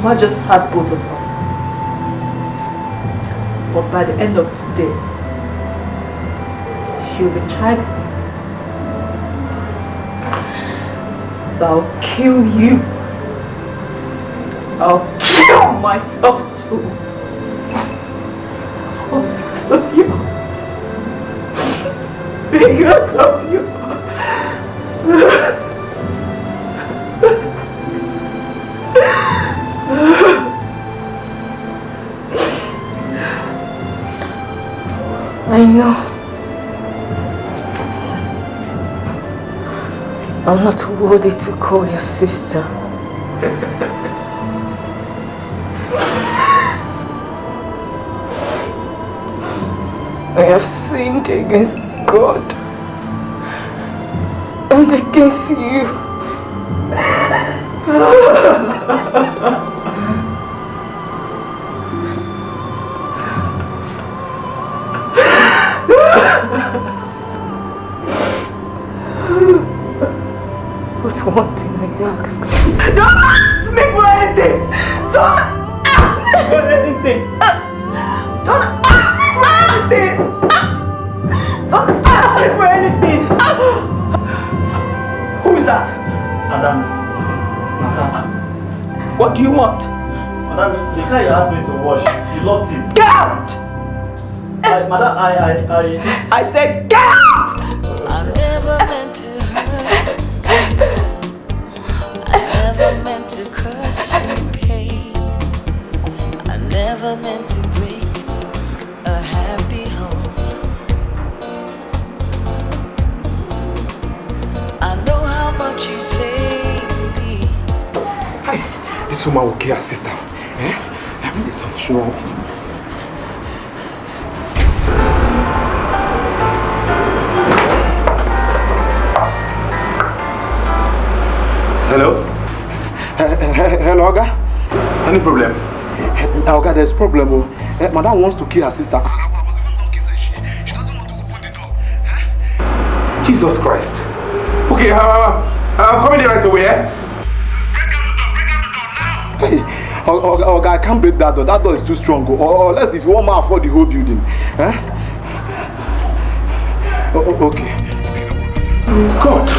Mama just had both of us. But by the end of today, she'll be childless. So I'll kill you. I'll kill myself too. All because of you. Because of you. I know. I'm not worthy to call your sister. I have sinned against God and against you. But one thing I ask. Don't ask me for anything! Don't ask me for anything! Don't ask me for anything! Don't ask me for anything! Who is that? Madam, Madam. What do you want? Madam, the car you asked me to wash, you locked it. Get out! Madam, I said get out! I never meant to hurt you. I never meant to cause you pain. I never meant to break a happy home. I know how much you played me. Hi, this woman will kill her sister. Eh? Haven't been done sure. Hello? Hello, Oga? Any problem? Oga, there's a problem. Madam wants to kill her sister. I was even knocking, she doesn't want to open the door. Jesus Christ. Okay, I'm coming there right away, eh? Break down the door now! Hey, Oga, I can't break that door. That door is too strong. Or unless if you want to afford the whole building. Eh? Okay. God.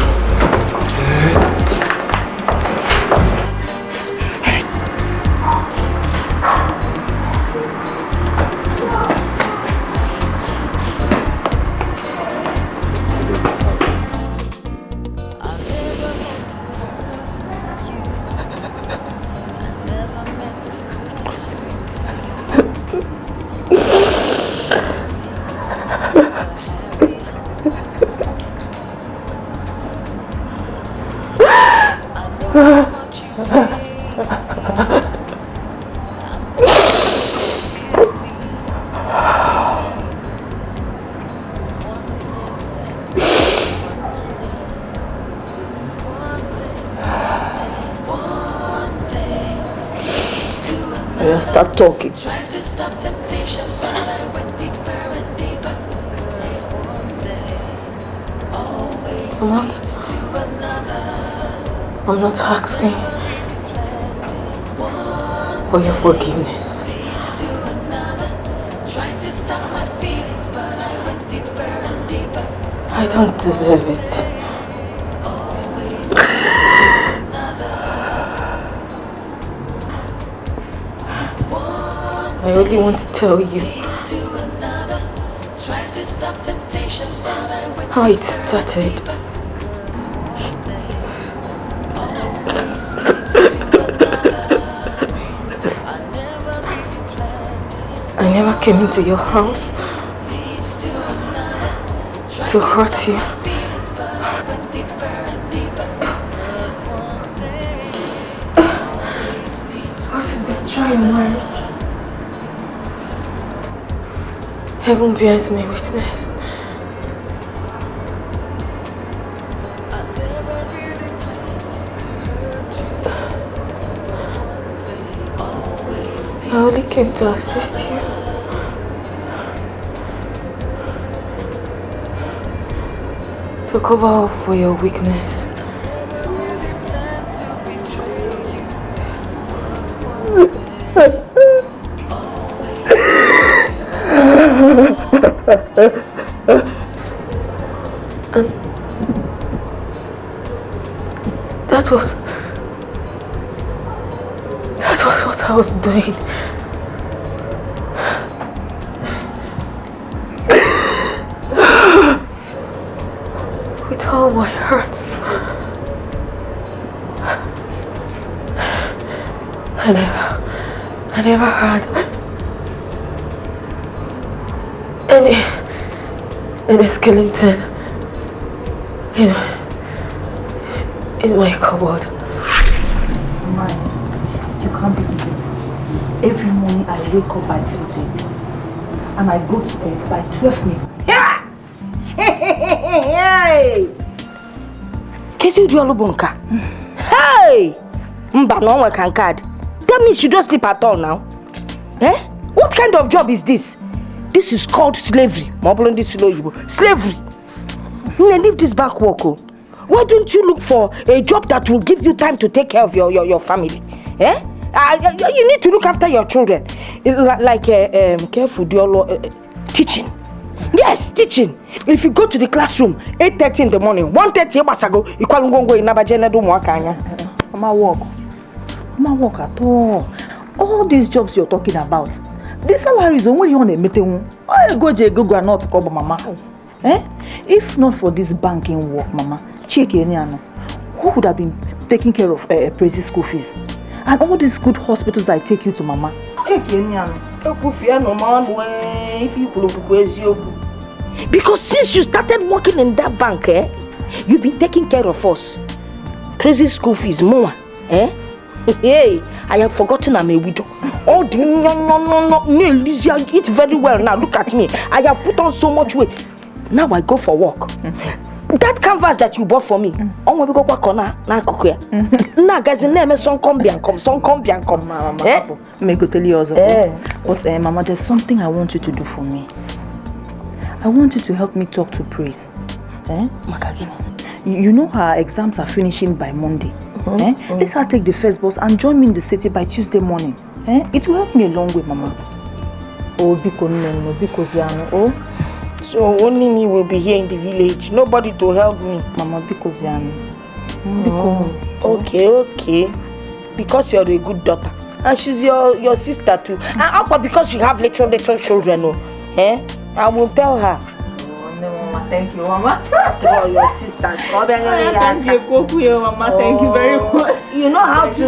Start talking. Tried to stop temptation, but I went deeper and deeper. 'Cause one day always leads to another. I'm not asking for your forgiveness. Leads to another. Tried to stop my feelings, but I went deeper and deeper. I don't deserve it. Always leads to another. I only want to tell you how it started. I never came into your house to hurt you. To destroy your mind. Heaven bears me witness. I only came to assist you. To cover up for your weakness. And that was what I was doing. With all my heart. I never had any skeleton in my cupboard. Man, you can't believe it. Every morning I wake up by 3:30 and I go to bed by 12 midnight. Hey! Kesi do alubonka. Hey! Mba no one can card. That means you don't sleep at all now. Eh? What kind of job is this? This is called slavery. Slavery. You leave this back work. Why don't you look for a job that will give you time to take care of your family? Eh? You need to look after your children. Like careful, teaching. Yes, teaching. If you go to the classroom 8:30 in the morning, 1:30 ago, you can't go in Nabajena do Mwakanya. I'm work at all. All these jobs you're talking about, the salaries only on a meeting. I go and not cover mama. Eh? If not for this banking work, mama, check who would have been taking care of Praise's school fees? And all these good hospitals I take you to, mama. Check because since you started working in that bank, you've been taking care of us. Crazy school fees, more. Hey, I have forgotten I'm a widow. Oh, no, Lizzie, I eat very well now. Look at me. I have put on so much weight. Now I go for work. That canvas that you bought for me. Oh, we go back on now. Now, guys, the name is Son Combian come. Mama, may go tell you also. But Mama, there's something I want you to do for me. I want you to help me talk to Praise. You know her exams are finishing by Monday. Let her take the first bus and join me in the city by Tuesday morning. It will help me a long way, Mama. Oh, because so only me will be here in the village. Nobody to help me. Mama, because Okay. Because you're a good daughter. And she's your sister too. And also because you have little children. I will tell her. Thank you, Mama. To your sisters. Thank you, Mama. Thank you very much. You know how to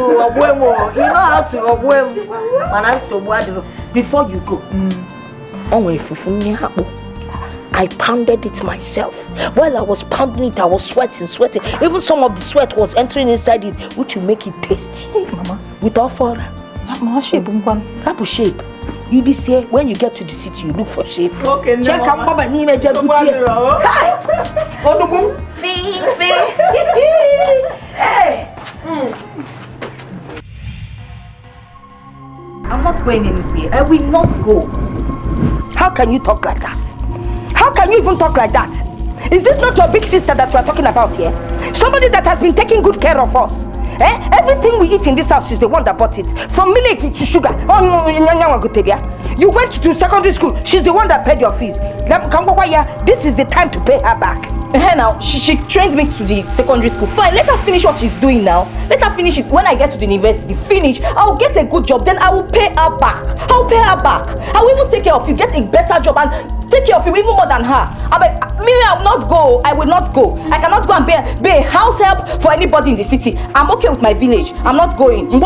before you go. I pounded it myself. While I was pounding it, I was sweating. Even some of the sweat was entering inside it, which will make it tasty. Hey, Mama. With all for shape. You be say when you get to the city, you look for shape. Okay, check out Mama Nime Hey. I'm not going anywhere. I will not go. How can you talk like that? How can you even talk like that? Is this not your big sister that we're talking about here? Somebody that has been taking good care of us. Everything we eat in this house is the one that bought it. From milk to sugar. You went to secondary school. She's the one that paid your fees. This is the time to pay her back. Now, she trained me to the secondary school. Fine, let her finish what she's doing now. Let her finish it. When I get to the university, finish. I'll get a good job. Then I will pay her back. I will even take care of you. Get a better job and take care of you even more than her. I will not go. I will not go. I cannot go and be a house help for anybody in the city. I'm okay with my village. I'm not going. Look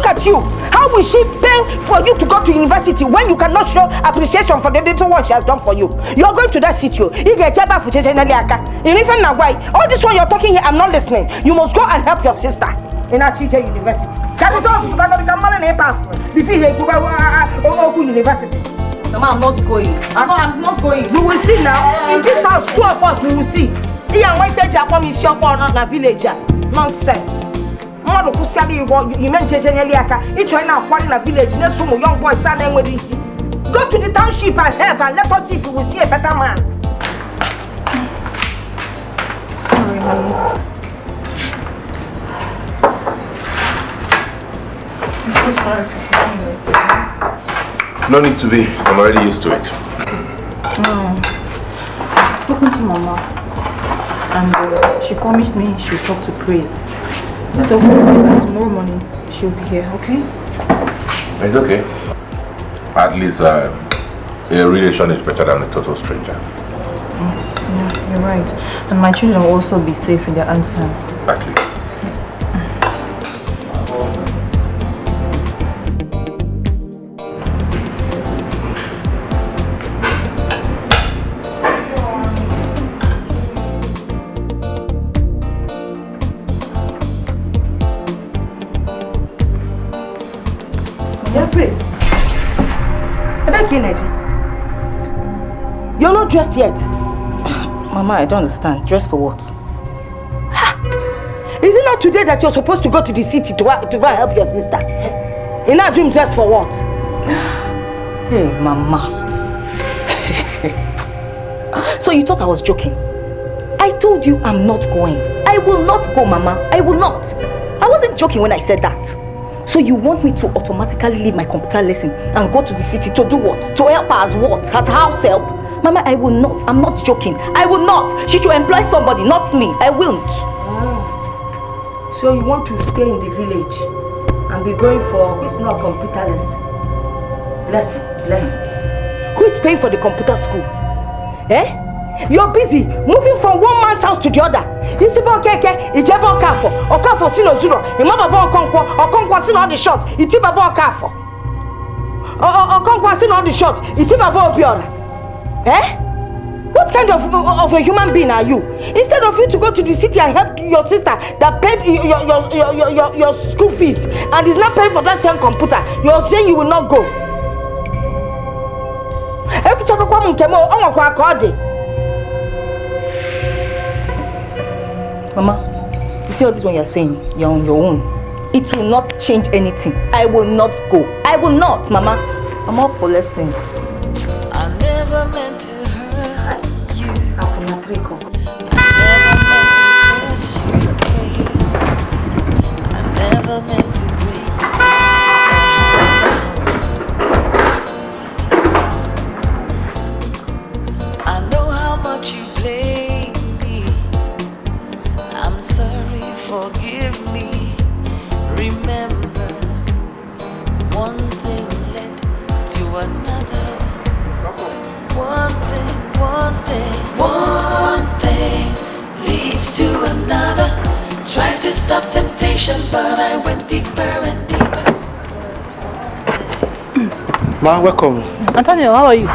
at you. How will she pay for you to go to university when you cannot show appreciation for the little one she has done for you? You're going to that city. You get even now why? All this one you're talking here, I'm not listening. You must go and help your sister in Achije University. Can you tell us that you can manage a pass before you go to university? Mama, I'm not going. I'm not going. You will see now. In this house, two of us, we will see. He and white Japan is your born on a villager. Nonsense. Mother who said you meant Jeniaka. It's right now, one in a village. Next room, young boy, son, and where is he? Go to the township and help and let us see if we will see a better man. Sorry, Mommy. Sorry for keeping you waiting. No need to be. I'm already used to it. I've spoken to Mama, and she promised me she'll talk to Praise. So tomorrow morning she'll be here, okay? It's okay. At least a relation is better than a total stranger. Yeah, you're right. And my children will also be safe in their aunt's hands. Exactly. You're not dressed yet. Mama, I don't understand. Dressed for what? Is it not today that you're supposed to go to the city to go and help your sister? In our dream, dressed for what? Hey, Mama. So you thought I was joking? I told you I'm not going. I will not go, Mama. I will not. I wasn't joking when I said that. So you want me to automatically leave my computer lesson and go to the city to do what? To help her as what? As house help? Mama, I will not. I'm not joking. I will not. She should employ somebody, not me. I won't. So you want to stay in the village and be going for, it's not a computer lesson. Who is paying for the computer school? Eh? You're busy moving from one man's house to the other. You see, okay, it's about Okafo, Sino Zuro, Imaba Okonkwo, Sino the shot, it's about Okafo. Okonkwo, Sino the shot, it's about Obiora. Eh? What kind of a human being are you? Instead of you to go to the city and help your sister that paid your school fees and is not paying for that same computer, you're saying you will not go. Mama, you see all this when you're saying you're on your own. It will not change anything. I will not go. I will not, Mama. I'm all for lesson. I never meant to hurt you. I never meant to cause you pain. I never meant to break your heart. I know how much you blame me. I'm sorry, forgive me. Remember, one thing led to another. One thing leads to another. Tried to stop temptation, but I went deeper and deeper. Ma, welcome. Antonio, how are you?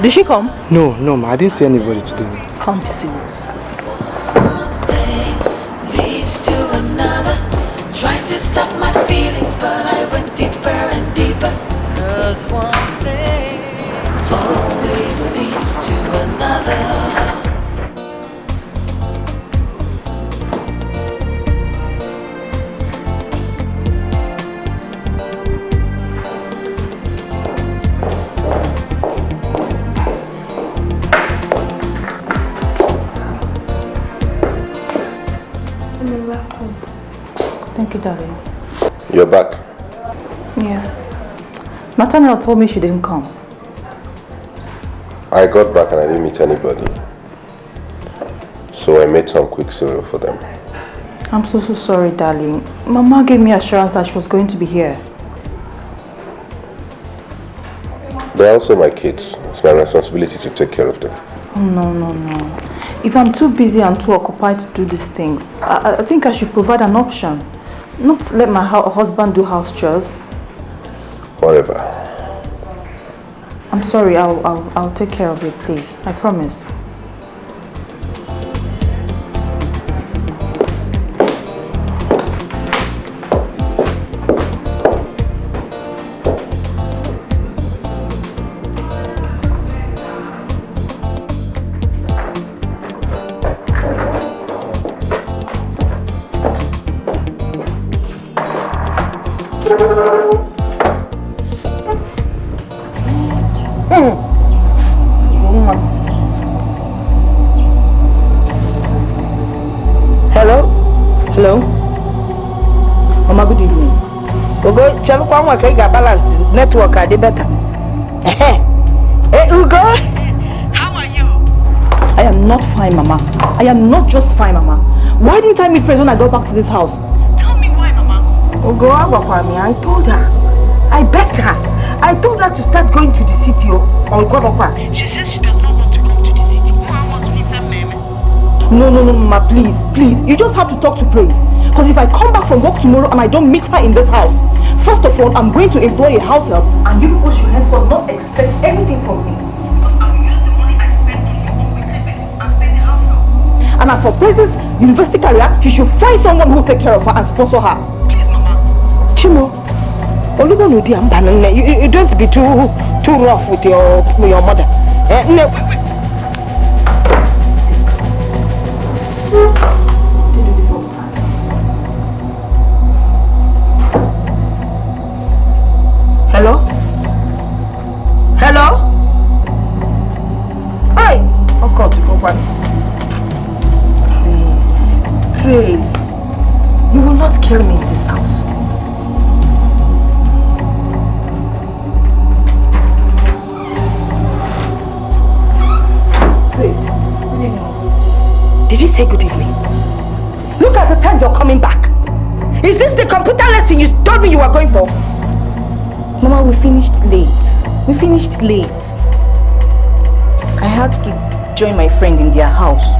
Did she come? No, ma, I didn't see anybody today. Can't be serious. One thing leads to another. Tried to stop my feelings, but I went deeper and deeper. 'Cause one thing always leads to another. Thank you, darling. You're back. Yes. Nathaniel told me she didn't come. I got back and I didn't meet anybody. So I made some quick cereal for them. I'm so sorry, darling. Mama gave me assurance that she was going to be here. They're also my kids. It's my responsibility to take care of them. Oh, no. If I'm too busy and too occupied to do these things, I think I should provide an option. Not let my husband do house chores. Whatever. I'm sorry, I'll take care of it, please. I promise. Hello? Mama, good evening. Ugo, chalo kwa mwa kaiga balance network ade better. Ugo, how are you? I am not fine, Mama. I am not just fine, Mama. Why didn't I meet Praise when I got back to this house? Tell me why, Mama. Ugo, I told her. I begged her. I told her to start going to the city on Godokwa. She says she does not want to come to the city. No, Mama, please. You just have to talk to Praise. Because if I come back from work tomorrow and I don't meet her in this house, first of all, I'm going to employ a house help, and you people should henceforth not expect anything from me. Because I will use the money I spend on you on a weekly basis and pay the house help. And as for Praise's university career, she should find someone who will take care of her and sponsor her. Please, Mama. Chimo, You don't be too rough with your mother. No. They do this all the time. Hello? Hi! Oh God, please. You will not kill me in this house. Please. Did you say good evening? Look at the time you're coming back. Is this the computer lesson you told me you were going for? Mama, we finished late. I had to join my friend in their house.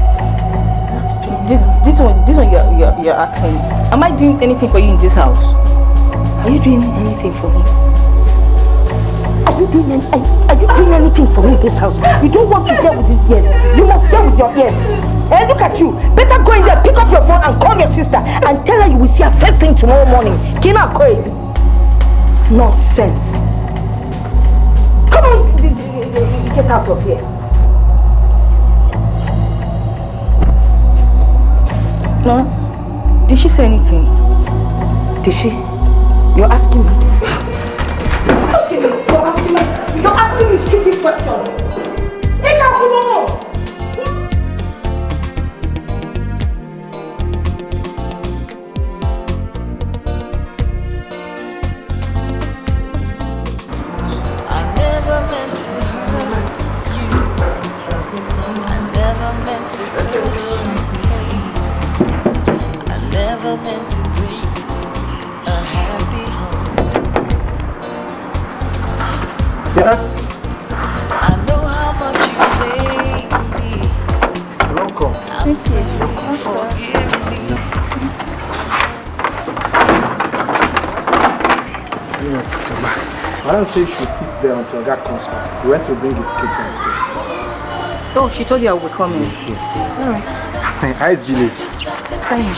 This one you're asking. Am I doing anything for you in this house? Are you doing anything for me? Are you doing anything for me in this house? You don't want to hear with these ears. You must hear with your ears. Hey, look at you. Better go in there, pick up your phone and call your sister and tell her you will see her first thing tomorrow morning. Kina Koi. Nonsense. Come on, get out of here. No? Did she say anything? Did she? You're asking me? You're asking me stupid questions. Hey, come on. I never meant to hurt you. I never meant to cause you pain. I never meant to bring a happy home. Yes. I know how much you blame me. Welcome. I'm sorry, forgive me. I don't think you should sit there until that comes back. We went to bring his cake. Oh, she told you I would be coming. How is Julie? Fine.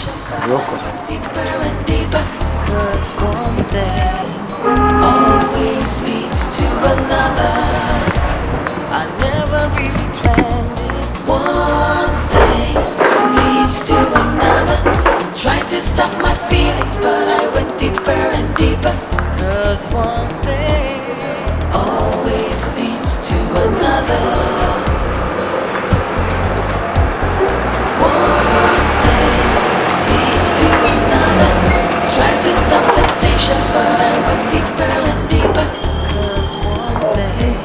Welcome. Deeper and deeper, 'cause one thing always leads to another. I never really planned it. One thing leads to another. Tried to stop my feelings, but I went deeper and deeper. 'Cause one thing always leads to another. One thing leads to another. Tried to stop temptation, but I went deeper and deeper. 'Cause one thing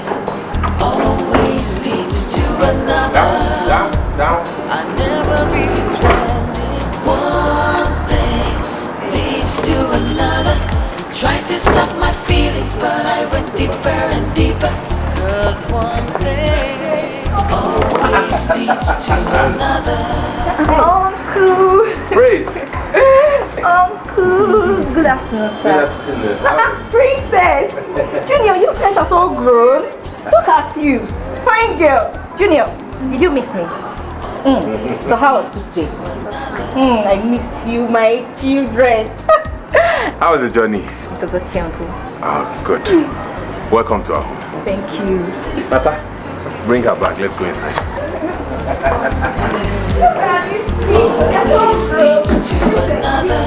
always leads to another. Down. I never really planned it. One thing leads to another. Tried to stop my feelings, but I went deeper and deeper. 'Cause one thing always leads to another. Uncle! Praise. Uncle! Good afternoon, sir. Good afternoon. Princess! Junior, you friends are so grown. Look at you. Fine girl. Junior, did you miss me? So how was this day? I missed you, my children. How was the journey? It was okay, Uncle. Oh, good. Welcome to our home. Thank you. Tata, bring her back. Let's go inside. Always leads to another.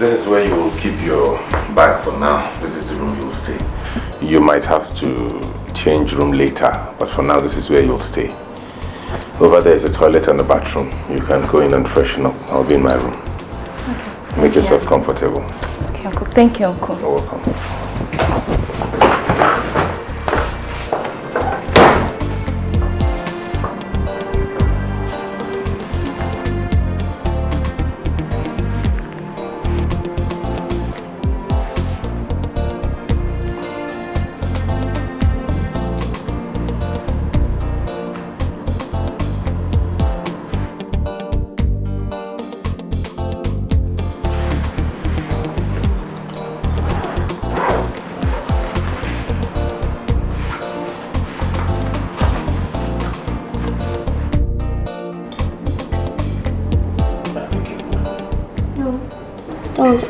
This is where you will keep your bag for now. This is the room you'll stay. You might have to change room later, but for now this is where you'll stay. Over there is a toilet and a bathroom. You can go in and freshen up. I'll be in my room. Okay. Make yourself comfortable. Okay, Uncle. Thank you, Uncle. You're welcome.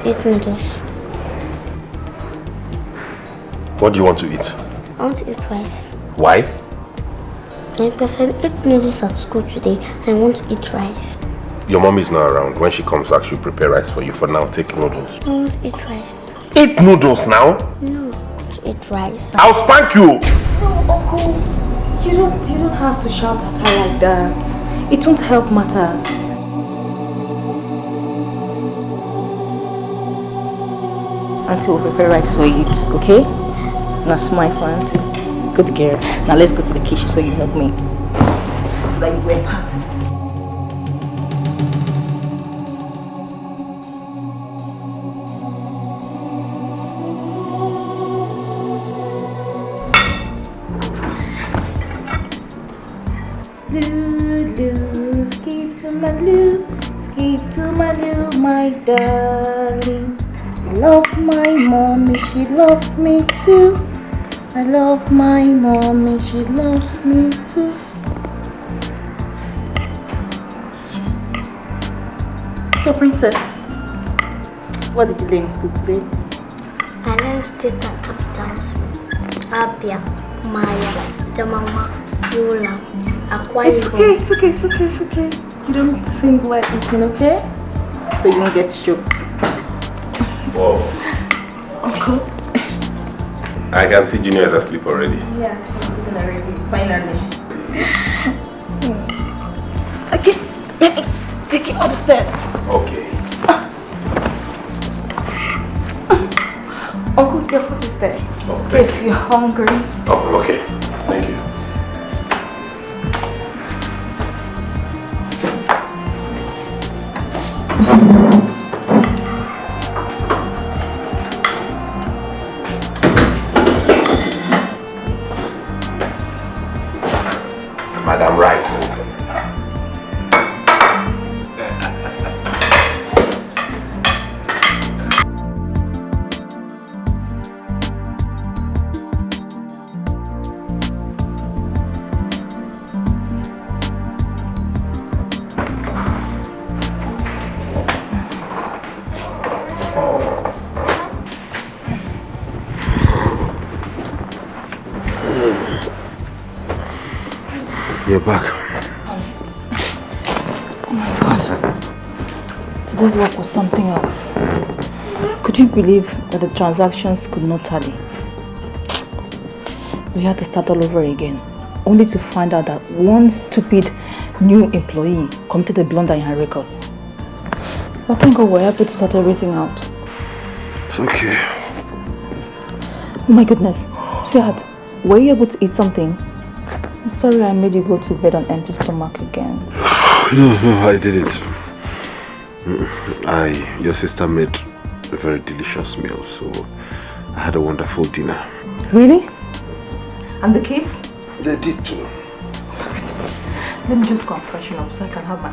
Eat noodles. What do you want to eat? I want to eat rice. Why? Because I ate noodles at school today. I want to eat rice. Your mom is not around. When she comes back, she'll prepare rice for you. For now, take noodles. I want to eat rice. Eat noodles now? No, to eat rice. I'll spank you! No, Uncle. You don't have to shout at her like that. It won't help matters. Auntie will prepare rice for you, okay? Now smile for Auntie. Good girl. Now let's go to the kitchen so you help me. So that you wear part. Lulu, skip to my Lou, skip to my Lou, my darling. I love my mommy, she loves me too. I love my mommy, she loves me too. So, Princess, what did you learn in school today? I learned states and capitals. Abia, Maya, Damama, Yola, Akwa Ibom. It's okay. You don't need to sing while eating, okay? So you won't get choked. Whoa. Uncle? I can see Junior is asleep already. Yeah, she's sleeping already, finally. Okay, take it upstairs. Okay. Uncle, your food is there. Oh, Yes, you're hungry. Oh, okay. Thank you. Madam Rice. You're back. Oh my God. Today's work was something else. Could you believe that the transactions could not tally? We had to start all over again, only to find out that one stupid new employee committed a blunder in her records. But thank God we're able to sort everything out. It's okay. Oh my goodness. Dad, were you able to eat something? I'm sorry I made you go to bed on empty stomach again. No, I didn't. Your sister made a very delicious meal, so I had a wonderful dinner. Really? And the kids? They did too. Let me just go and freshen up so I can have my...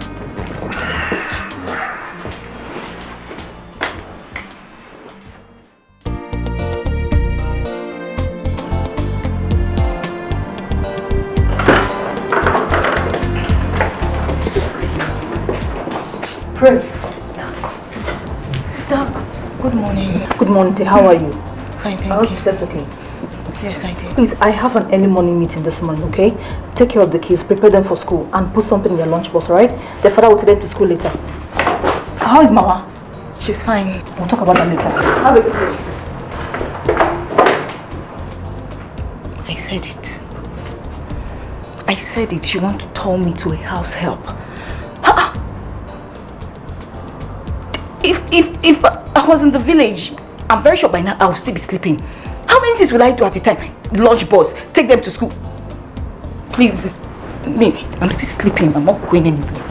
Prince. Sister, good morning. Good morning, dear. How are you? Fine, thank I hope you. you slept okay. Yes, I did. Please, I have an early morning meeting this morning, okay? Take care of the kids, prepare them for school, and put something in their lunchbox, alright? Their father will take them to school later. How is Mama? She's fine. We'll talk about that later. Have a good day. I said it. I said it. She wants to turn me to a house help. If I was in the village, I'm very sure by now I will still be sleeping. How many things will I do at a time? Lunch bus, take them to school. Please, me, I'm still sleeping. I'm not going anywhere.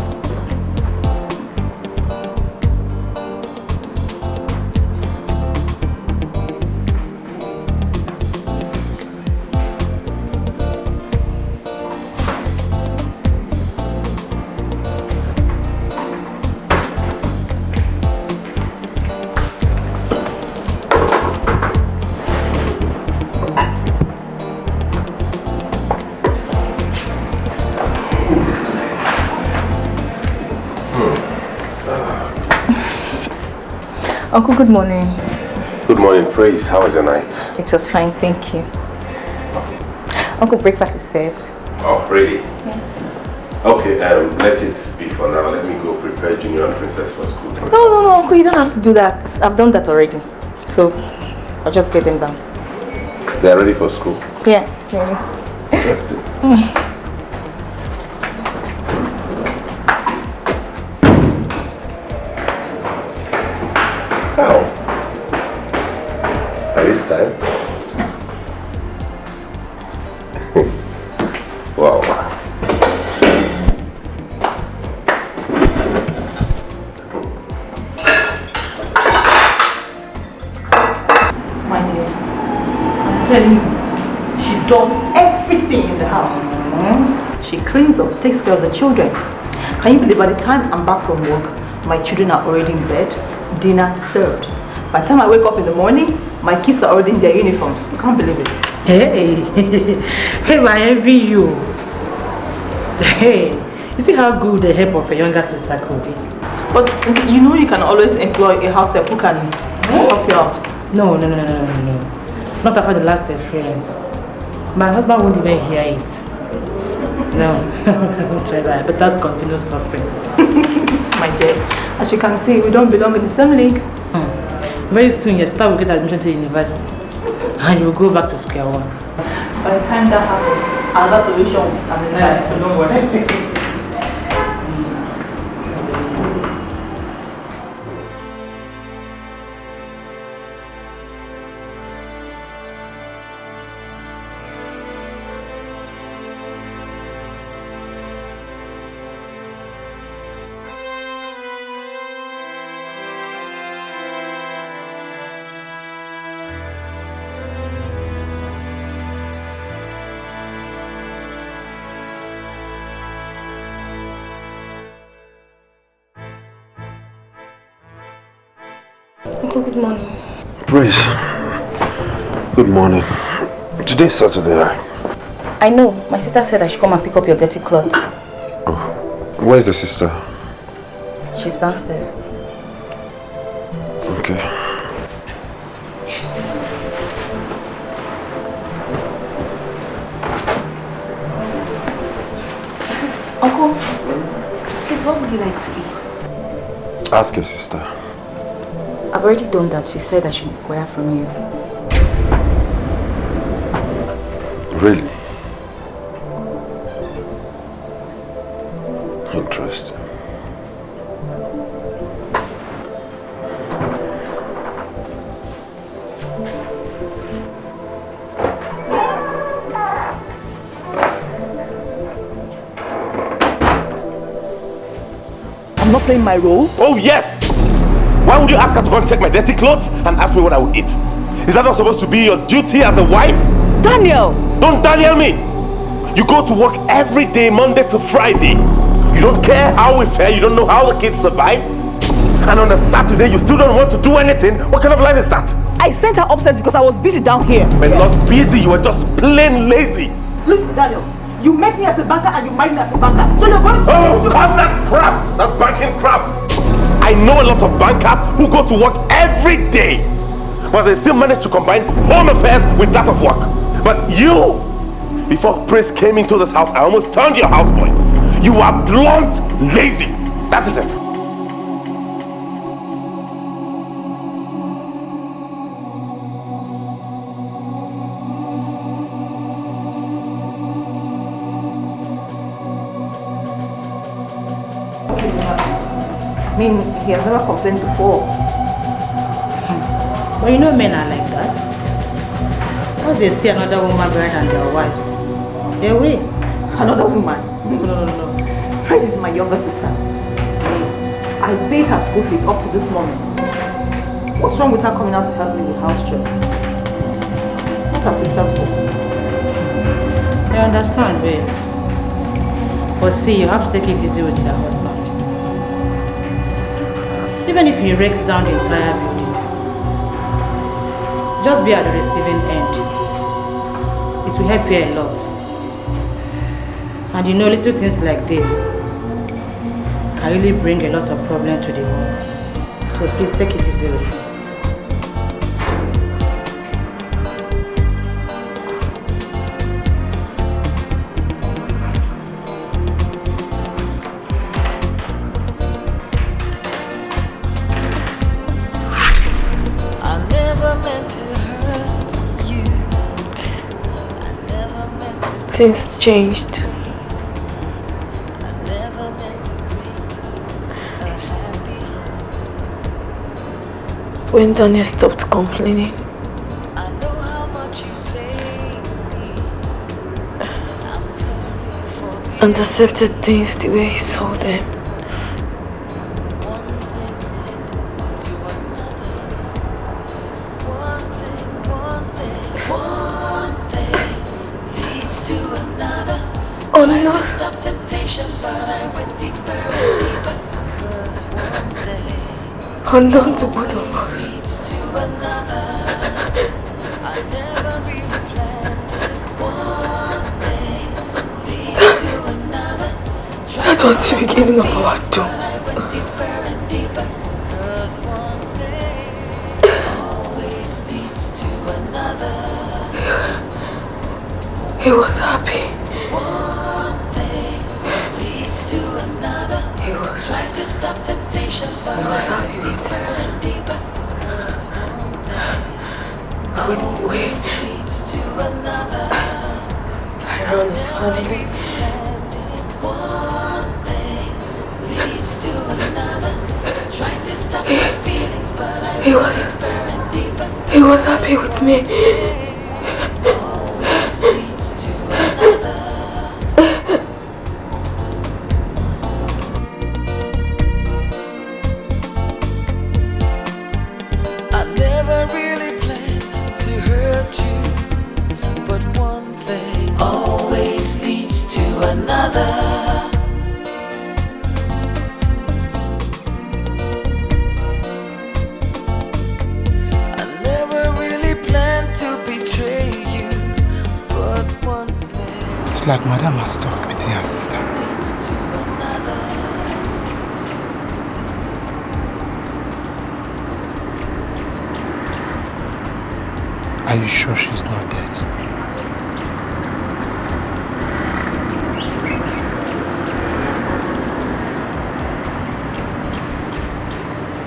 Uncle, good morning. Good morning, Praise. How was your night? It was fine, thank you. Uncle, breakfast is served. Oh, really? Yeah. Okay, let it be for now. Let me go prepare Junior and Princess for school. No, Uncle, you don't have to do that. I've done that already. So, I'll just get them down. They're ready for school? Yeah, maybe. That's it. By this time? Wow. My dear, I'm telling you, she does everything in the house. She cleans up, takes care of the children. Can you believe by the time I'm back from work, my children are already in bed, dinner served. By the time I wake up in the morning, my kids are already in their uniforms. You can't believe it. Hey, hey, I envy you. Hey, you see how good the help of a younger sister could be. But you know you can always employ a house help who can help you out. No. Not after the last experience. My husband won't even hear it. No, don't try that. But that's continuous suffering. My dear, as you can see, we don't belong in the same league. Very soon your sister will get admission to university. And you'll go back to square one. By the time that happens, another solution will stand in line, so don't worry. Uncle, good morning. Praise. Good morning. Today's Saturday, right? I know. My sister said I should come and pick up your dirty clothes. Oh. Where's the sister? She's downstairs. Okay. Uncle, please, what would you like to eat? Ask your sister. I've already done that. She said I should inquire from you. Really? Interesting. I'm not playing my role. Oh yes! Why would you ask her to go and check my dirty clothes and ask me what I would eat? Is that not supposed to be your duty as a wife? Daniel! Don't Daniel me! You go to work every day, Monday to Friday. You don't care how we fare, you don't know how the kids survive. And on a Saturday, you still don't want to do anything. What kind of life is that? I sent her upstairs because I was busy down here. You're not busy, you are just plain lazy. Listen, Daniel, you met me as a banker and you married me as a banker. So you're going to... Oh, cut that crap! That banking crap! I know a lot of bankers who go to work every day, but they still manage to combine home affairs with that of work. But you, before Prince came into this house, I almost turned your houseboy. You are blunt, lazy. That is it. mean, he has never complained before. But you know men are like that. Once they see another woman better than their wives, they will. Another woman? No. Praise is my younger sister. I paid her school fees up to this moment. What's wrong with her coming out to help me with house chores? Not her sister's fault. I understand, babe. But see, you have to take it easy with your husband. Even if he breaks down the entire building, just be at the receiving end. It will help you a lot. And you know, little things like this can really bring a lot of problems to the home. So please take it easy with him. Things changed. When Daniel stopped complaining and accepted things the way he saw them. Oh no. Unknown to both of us. That was the beginning of our doom. He was happy. He was trying to stop temptation, but he was happy with I run his family. He was happy with me. Like Madam has talked with her sister. Are you sure she's not dead?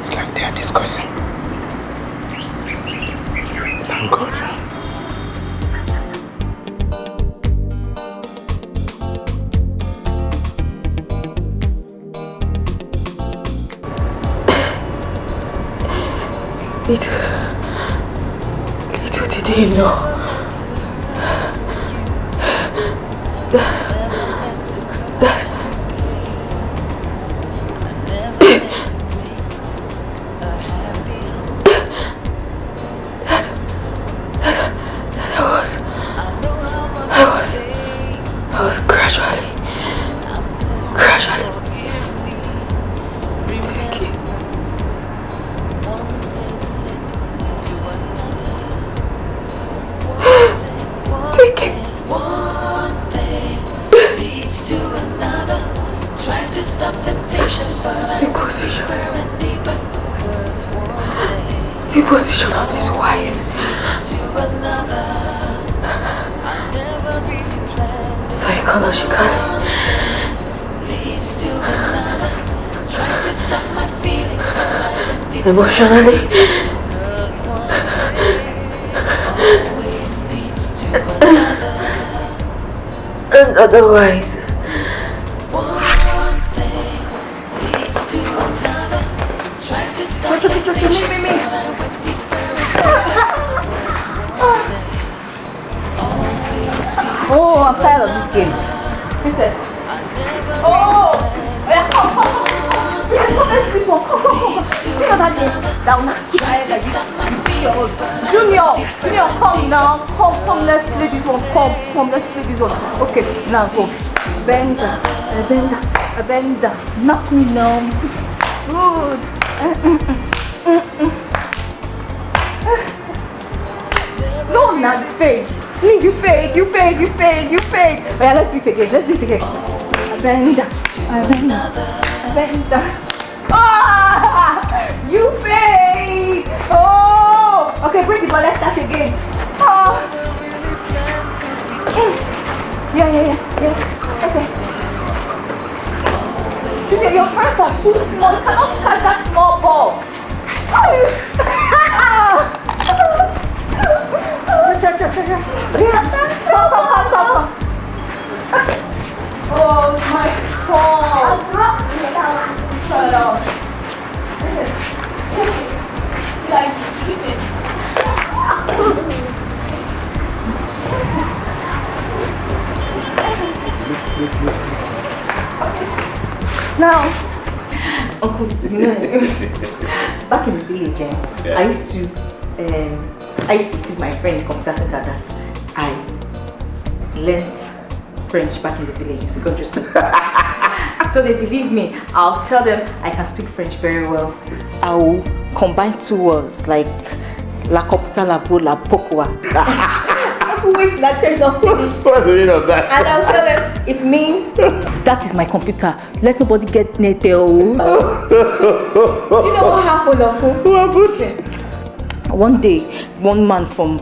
It's like they are discussing. Thank God. Little did he know I was gradually the position of his wife. Psychologically. Emotionally. And otherwise. Oh, I'm tired of this game. Princess. Oh! Yeah, come. Princess, come, let's do this one. Come. See what that is? That will not keep quiet like this. Junior, come now. Come, let's play this one. Come, let's play this one. Okay, now go. Bend. Knock me now. Good. No, not fake. Please, you fake. Oh, yeah, let's do it again. Bend. Ah! You fake. Oh! Okay, bring the ball. Let's start again. Oh! Yeah. Okay. Your hands are too small. You cannot catch that small ball. Come. Oh, my God. Shut it off. Now, Uncle, back in the village, yeah. I used to see my friend computer center that I learned French back in the village in secondary school. So they believe me. I'll tell them I can speak French very well. I'll combine two words like la computa la vo la pokwa. Wait, that there's no finish. What's the meaning of that? And I'll tell them it means that is my computer. Let nobody get near there. You know what happened, Uncle? What happened? One day, one man from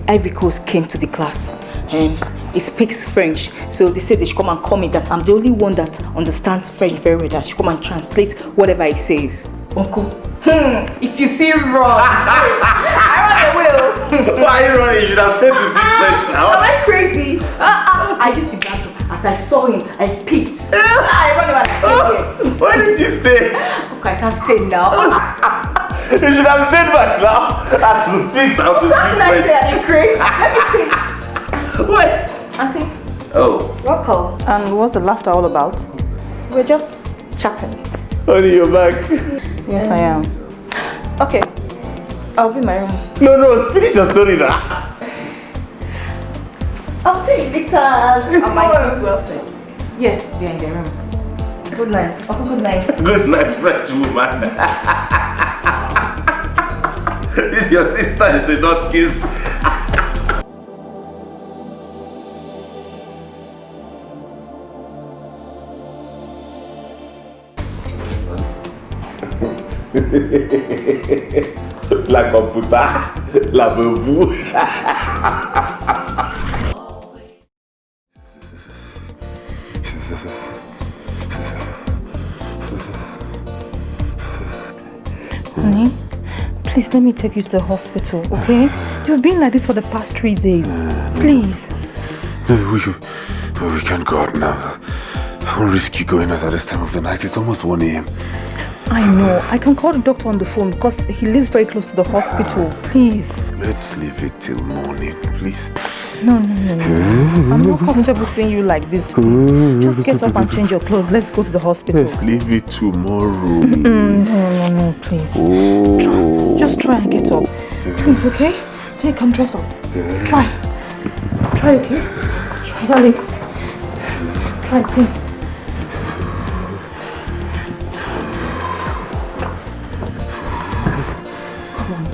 Ivory Coast came to the class and he speaks French. So they said they should come and call me that I'm the only one that understands French very well, that should come and translate whatever he says. Uncle, if you see wrong, I run away. Why are you running? You should have taken to speak French now. Am I crazy? I used to grab him. As I saw him, I peeked. I run away. Why didn't you stay? Okay, I can't stay now. You should have stayed back now. And sit down to speak French. Are you crazy? Let me see. What? Auntie. Oh. Rocco. And what's the laughter all about? We're just chatting. Honey, you're back. Yes, I am. Okay. I'll be in my room. No, finish your story now. I'll take the time. Am I well fed? Yes, they're in their room. Good night. Oh, good night. Good night, French woman. This is your sister, they don't kiss. La computa, la bebou. Honey, please let me take you to the hospital, okay? You've been like this for the past 3 days. Please. We can't go out now. I won't risk you going out at this time of the night. It's almost 1 a.m. I know. I can call the doctor on the phone because he lives very close to the hospital. Please. Let's leave it till morning, please. No. I'm not comfortable seeing you like this, please. Just get up and change your clothes. Let's go to the hospital. Let's leave it tomorrow. No, please. Oh. Just try and get up. Please, okay? So you can dress up. Try, okay? Try, darling. Try, please.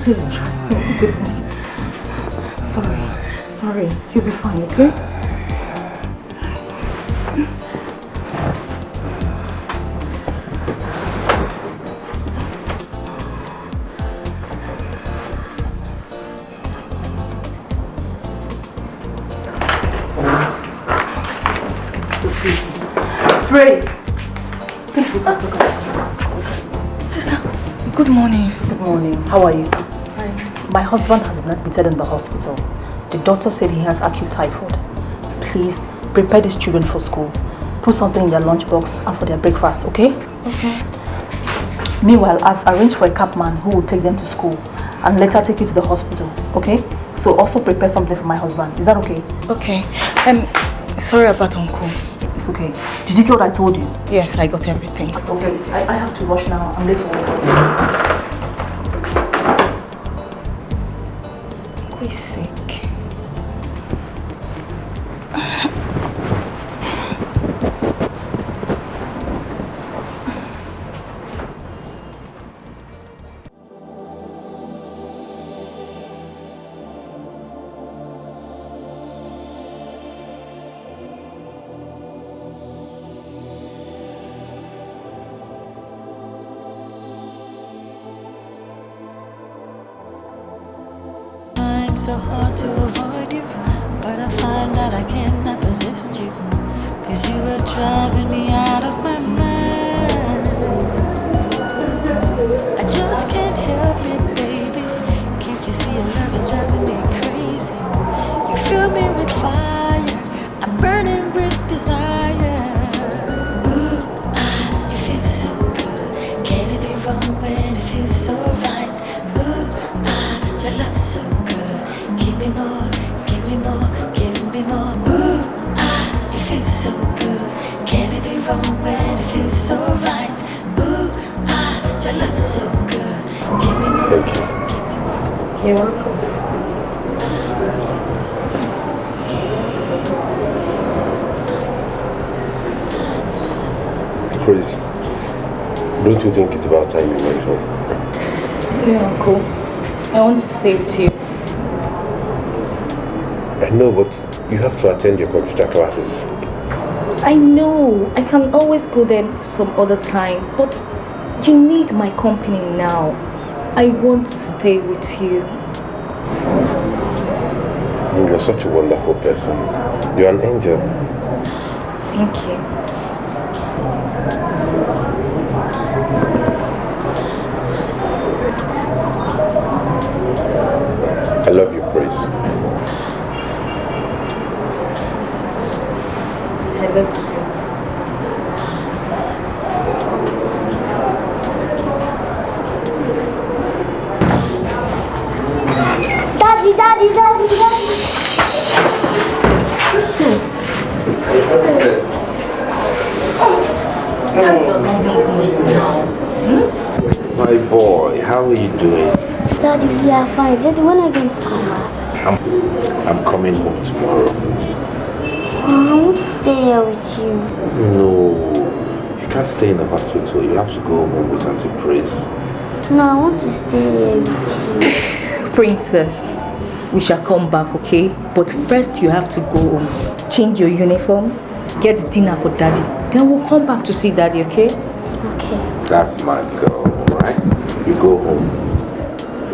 Please try. Oh, goodness. Sorry. You'll be fine, okay? Praise. Sister, good morning. Good morning. How are you? My husband has been admitted in the hospital. The doctor said he has acute typhoid. Please prepare these children for school. Put something in their lunchbox and for their breakfast, okay? Okay. Meanwhile, I've arranged for a cabman who will take them to school and later take you to the hospital, okay? So also prepare something for my husband. Is that okay? Okay. Sorry about Uncle. It's okay. Did you get what I told you? Yes, I got everything. Okay, I have to rush now. I'm late for work. Who is sick? So hard to avoid you, but I find that I cannot resist you, 'cause you are driving me out of my mind. I just can't help it, baby. Can't you see your love is driving me crazy? You fill me with fire, I'm burning with desire. Ooh, it feels so good. Can it be wrong when it feels so right? Ooh, your love's so good. Give me more, give me more, give me more. Ooh, it feels so good. Can it be wrong when it feels so right? Ooh, your love's so good. Give me more, Thank you. give me more. You're welcome. Please, don't you think it's about time you went home? Yeah, Uncle. I want to stay with you. I know, but you have to attend your computer classes. I know. I can always go there some other time, but you need my company now. I want to stay with you. You're such a wonderful person. You're an angel. Thank you. I love you, Praise. I love you. Daddy, daddy, daddy, daddy. My boy, how are you doing? Daddy, we are fine. Daddy, when are you going to come back? I'm coming home tomorrow. I want to stay here with you. No, you can't stay in the hospital. You have to go home with Auntie Praise. No, I want to stay here with you. Princess, we shall come back, okay? But first you have to go home, change your uniform, get dinner for Daddy. Then we'll come back to see Daddy, okay? Okay. That's my girl, right? You go home,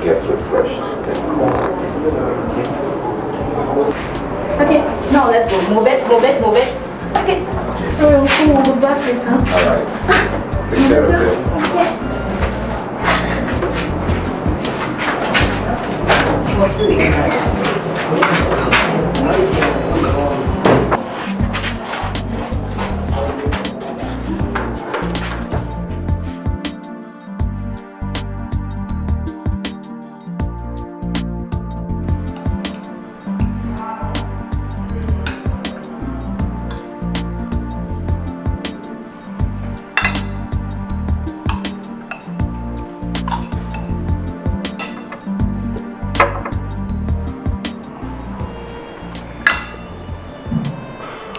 get refreshed, then come. Okay, now let's go. Move it, move it, move it. Okay. Sorry, we'll go back later. Alright. Take care of it. Okay. What's the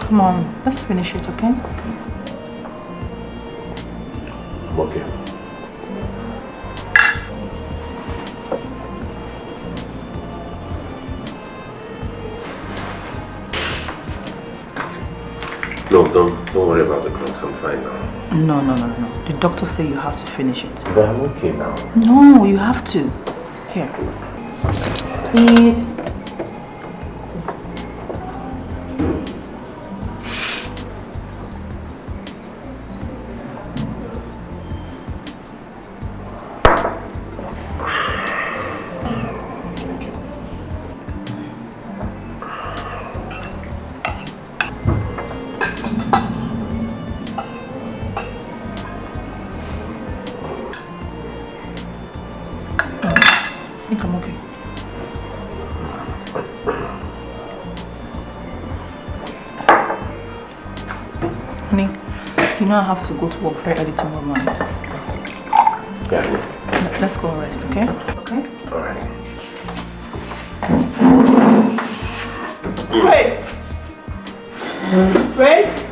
Come on, let's finish it, okay? Okay. No, don't worry about the clothes. I'm fine now. No. The doctor said you have to finish it. But I'm okay now. No, you have to. Here. Please. think I'm okay. Honey, you know I have to go to work very early tomorrow morning. Yeah. Let's go rest, okay? Okay? Alright. Grace! Grace!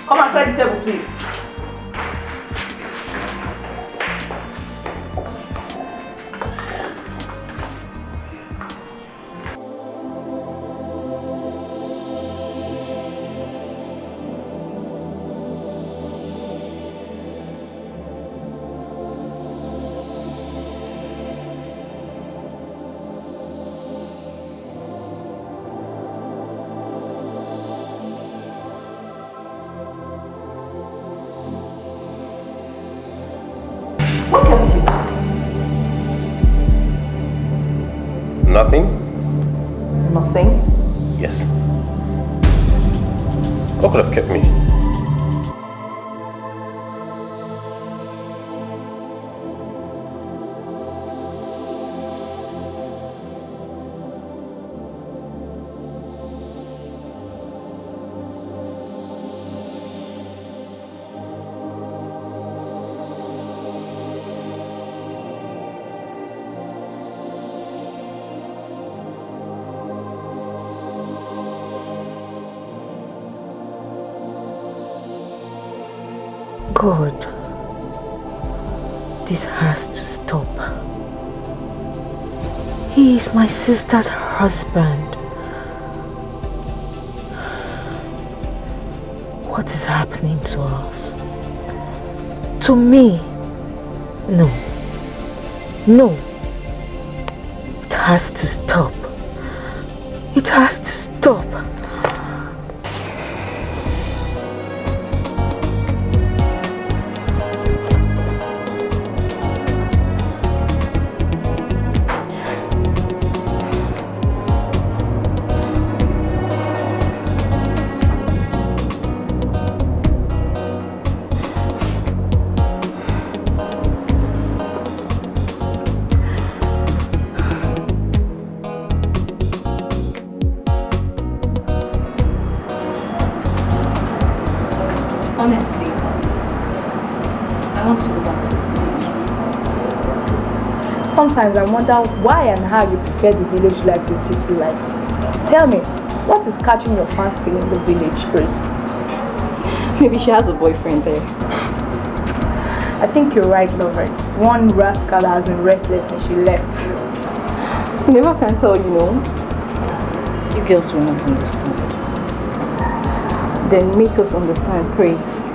Come and clear the table, please. Nothing? Nothing? Yes. What could have kept me? God, this has to stop. He is my sister's husband. What is happening to us? To me? No. No. It has to stop. It has to stop. Honestly, I want to go back to the village. Sometimes I wonder why and how you prefer the village life to city life. Tell me, what is catching your fancy in the village, Grace? Maybe she has a boyfriend there. I think you're right, Lovett. One rascal has been restless since she left. You never can tell, you know. You girls will not understand. Then make us understand, Praise.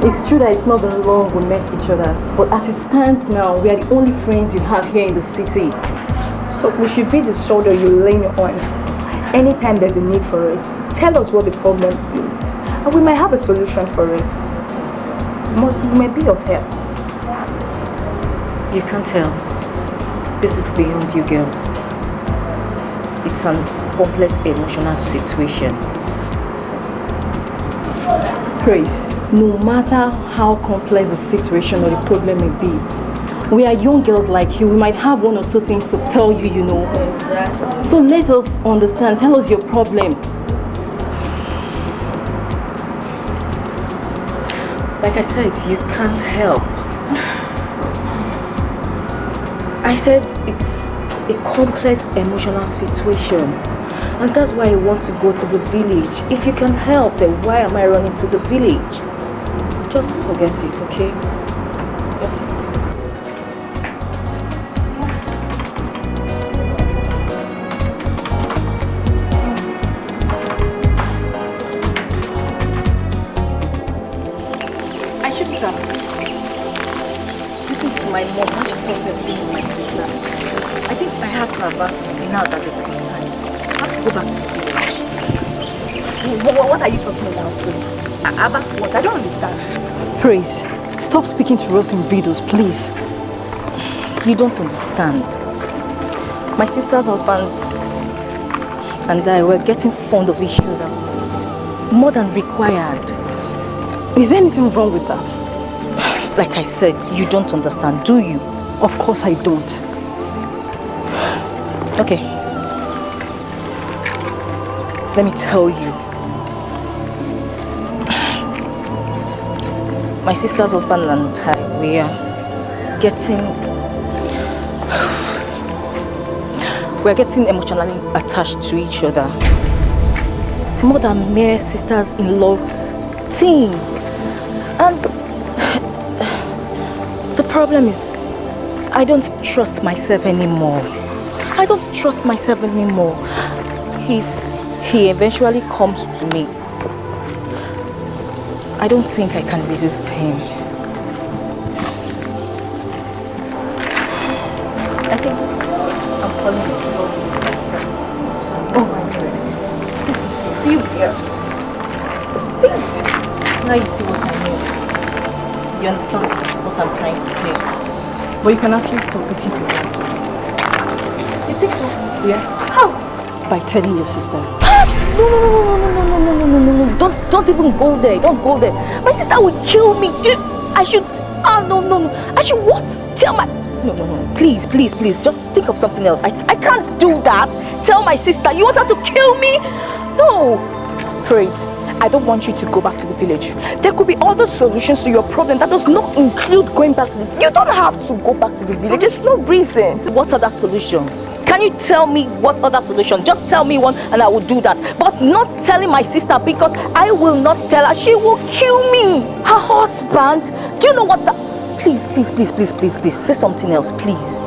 It's true that it's not been long we met each other, but as it stands now, we are the only friends you have here in the city. So we should be the shoulder you lean on. Anytime there's a need for us, tell us what the problem is, and we might have a solution for it. We may be of help. You can't tell. This is beyond you girls. It's an complex emotional situation. Praise, no matter how complex the situation or the problem may be, we are young girls like you. We might have one or two things to tell you, you know. Exactly. So let us understand. Tell us your problem. Like I said, you can't help. I said it's a complex emotional situation. And that's why I want to go to the village. If you can help, then why am I running to the village? Just forget it, okay? Forget it. I shouldn't have listened to my mom when she told me being my sister. I think I have to avert it now that it's time. I have to go back to the village. What are you talking about, Praise? About what? I don't understand. Praise, stop speaking to us in riddles, please. You don't understand. My sister's husband and I were getting fond of each other. More than required. Is there anything wrong with that? Like I said, you don't understand, do you? Of course I don't. Okay. Let me tell you. My sister's husband and I, we are getting emotionally attached to each other. More than mere sisters-in-law thing. And the problem is, I don't trust myself anymore. If he eventually comes to me, I don't think I can resist him. I think I'm falling in love with that person. Oh my God. This is serious. Please. Now you see what I mean. You understand what I'm trying to say. But you can actually stop it if you want to. You think so? Yeah. How? By telling your sister. No. Don't even go there. Don't go there. My sister will kill me. I should... no. I should what? Tell my... No. Please. Just think of something else. I can't do that. Tell my sister. You want her to kill me? No. Praise. I don't want you to go back to the village. There could be other solutions to your problem that does not include going back to the... You don't have to go back to the village. There's no reason. What other solutions? Can you tell me what other solution? Just tell me one and I will do that. But not telling my sister, because I will not tell her. She will kill me. Her husband. Do you know what that... Please. Say something else, please.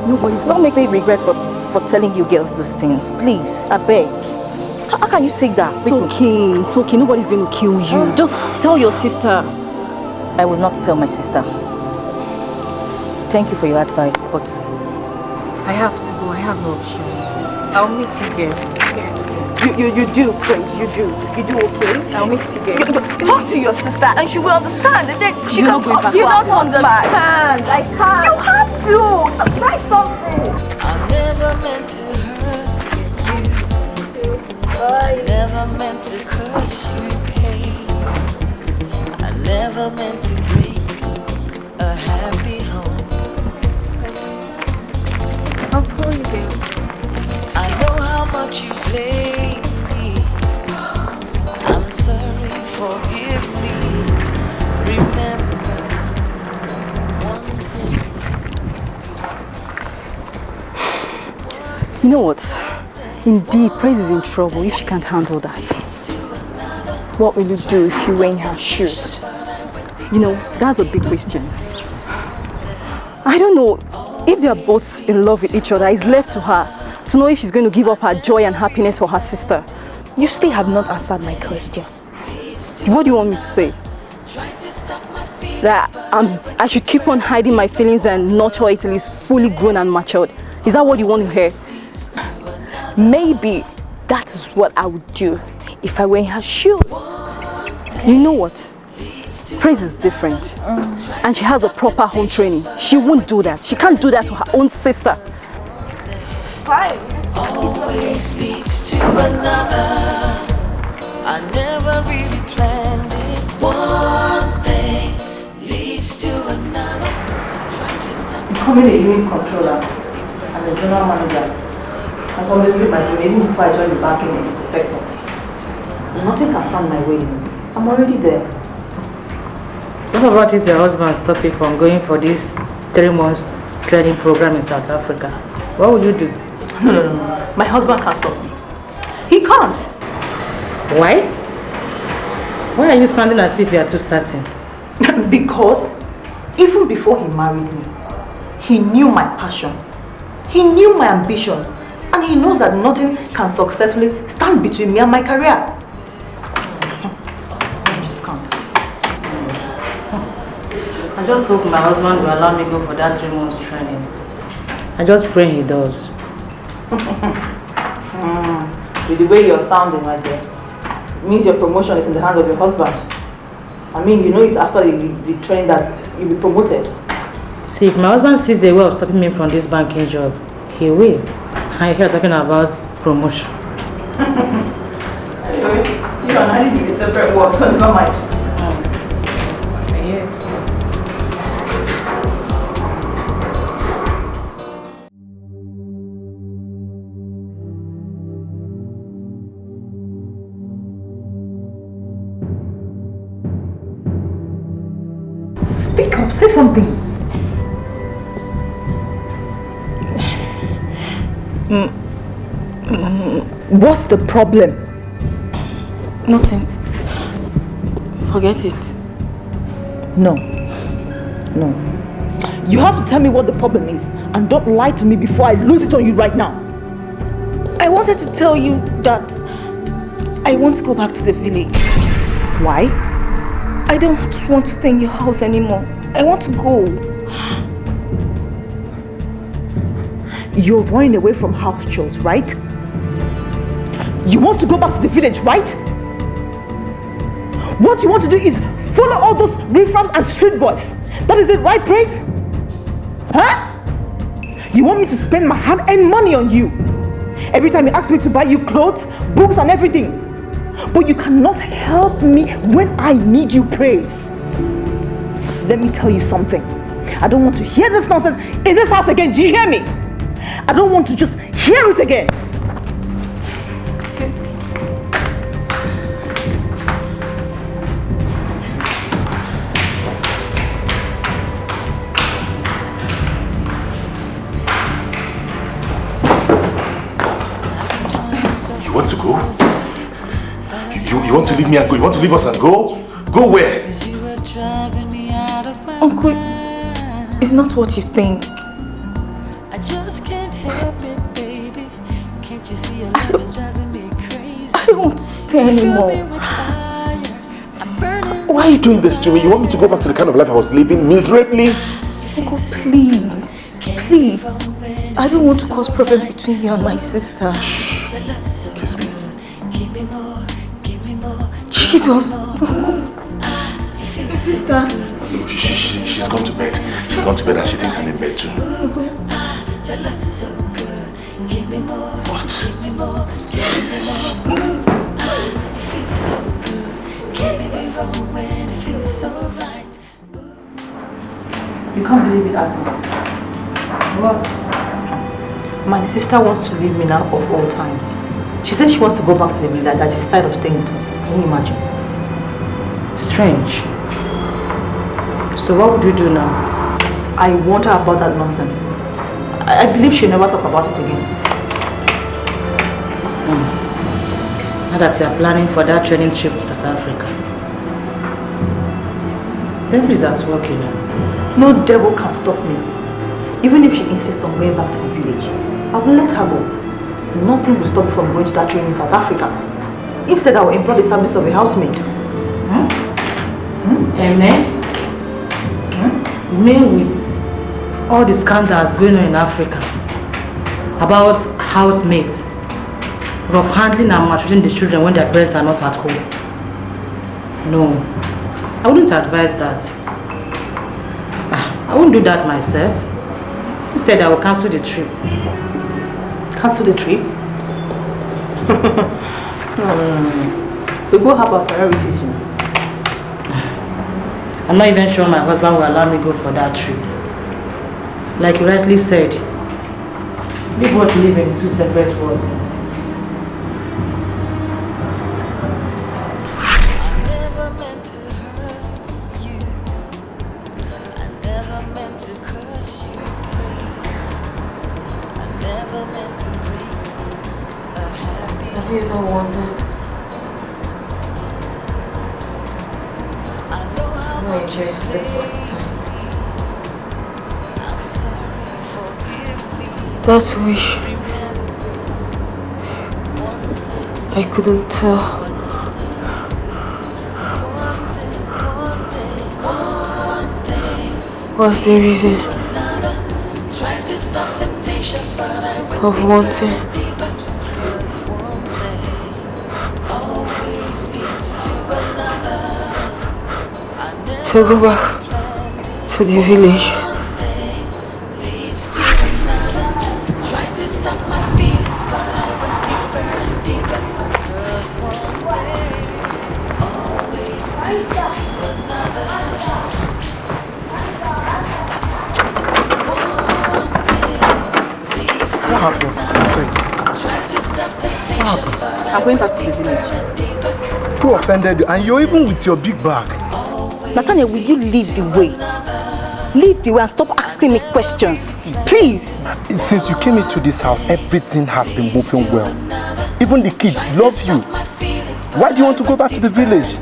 Don't make me regret for telling you girls these things. Please, I beg. How can you say that? It's okay. Nobody's going to kill you. Just tell your sister. I will not tell my sister. Thank you for your advice, but I have to go. I have no option. I'll miss you girls. You do, Prince. You do, okay? I'll miss you girls. Talk to your sister and she will understand. And then she can come to You don't understand. I can't. You have to. Try something. I never meant to hurt you. I never meant to cause you pain. I never meant to break a happy home. I'll call you, babe. I know how much you blame me. I'm sorry, forgive me. Remember one thing. You know what? Indeed, Praise is in trouble if she can't handle that. What will you do if you were in her shoes? You know, that's a big question. I don't know. If they are both in love with each other, it's left to her to know if she's going to give up her joy and happiness for her sister. You still have not answered my question. What do you want me to say? That I should keep on hiding my feelings and nurture it till it's fully grown and matured. Is that what you want to hear? Maybe that is what I would do if I were in her shoes. You know what? Praise is different. And she has a proper home training. She won't do that. She can't do that to her own sister. Fine. Always leads to another. I never really planned it. One thing leads to another. Becoming a unit controller and a general manager has always been my dream, even before I joined the banking sector. Nothing can stand my way. I'm already there. What about if your husband stopped you from going for this 3-month training program in South Africa? What would you do? No. My husband can't stop me. He can't. Why? Why are you sounding as if you are too certain? Because even before he married me, he knew my passion. He knew my ambitions. And he knows that nothing can successfully stand between me and my career. I just can't. I just hope my husband will allow me to go for that 3 months training. I just pray he does. With the way you're sounding right there, it means your promotion is in the hands of your husband. I mean, you know it's after the training that you'll be promoted. See, if my husband sees a way of stopping me from this banking job, he will. I hear talking about promotion. Anyway, you and I need to be separate words, so never mind. Now say something. What's the problem? Nothing. Forget it. No. No. You have to tell me what the problem is and don't lie to me before I lose it on you right now. I wanted to tell you that I want to go back to the village. Why? I don't want to stay in your house anymore. I want to go. You're running away from house chores, right? You want to go back to the village, right? What you want to do is follow all those riffraffs and street boys. That is it, right, Praise? Huh? You want me to spend my hard-earned money on you? Every time you ask me to buy you clothes, books and everything. But you cannot help me when I need you, Praise. Let me tell you something. I don't want to hear this nonsense in this house again. Do you hear me? I don't want to just hear it again. You want to go? You want to leave me and go? You want to leave us and go? Go where? Uncle, it's not what you think. I just can't help it, baby. Can't you see your love is driving me crazy? I don't want to stay anymore. Why are you doing this to me? You want me to go back to the kind of life I was living miserably? Uncle, please. Please. I don't want to cause problems between you and my sister. Kiss me. Jesus. Sister. She's gone to bed. She's gone to bed and she thinks I'm in bed too. What? You can't believe it, Agnes. What? My sister wants to leave me now of all times. She says she wants to go back to the village, that she's tired of staying with us. Can you imagine? Strange. So what would you do now? I warned her about that nonsense. I believe she'll never talk about it again. Now that you are planning for that training trip to South Africa. Devil is at work, you know. No devil can stop me. Even if she insists on going back to the village, I will let her go. Nothing will stop me from going to that training in South Africa. Instead, I will employ the service of a housemaid. A maid? Me with all the scandals going on in Africa about housemaids, rough handling and maltreating the children when their parents are not at home. No, I wouldn't advise that. I won't do that myself. Instead, I will cancel the trip. Cancel the trip? No. We both have our priorities, you know. I'm not even sure my husband will allow me to go for that trip. Like you rightly said, we both live in two separate worlds. That wish I couldn't tell. What's the reason of wanting to go back to the village? I'm going back to the village. Who offended you? And you're even with your big bag. Nathaniel, will you lead the way? Leave the way and stop asking me questions. Please. Since you came into this house, everything has been moving well. Even the kids love you. Why do you want to go back to the village?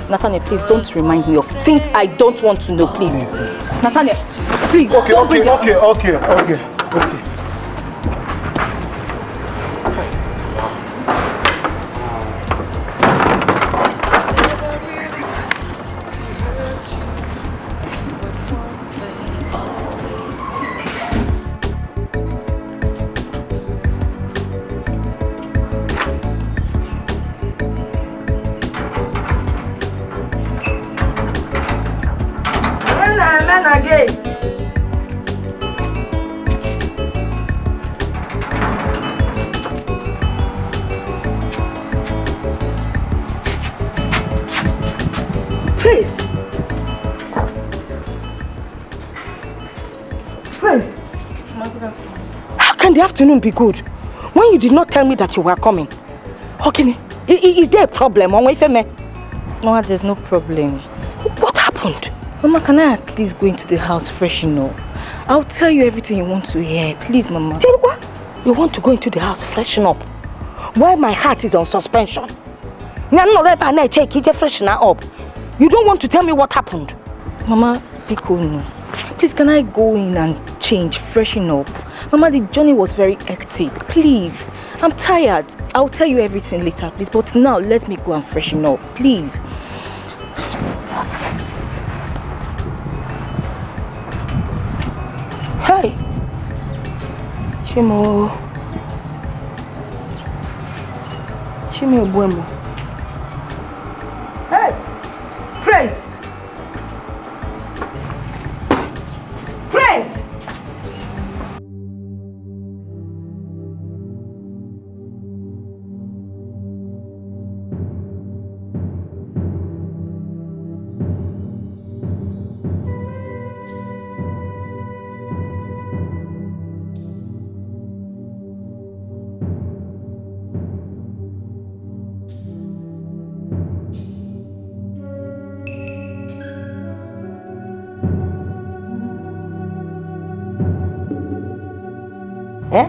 Nathaniel, please don't remind me of things I don't want to know, please. Nathaniel, please. Okay. The afternoon be good when you did not tell me that you were coming. Okay, is there a problem? Mama, there's no problem. What happened? Mama, can I at least go into the house fresh enough? I'll tell you everything you want to hear. Please, Mama. Tell you what? You want to go into the house freshen up? Why my heart is on suspension? You don't want to tell me what happened? Mama, be cool no. Please, can I go in and change, freshen up? Mama, the journey was very hectic. Please, I'm tired. I'll tell you everything later, please. But now, let me go and freshen up, please. Hey, Chimo Buemo. Hey, Praise.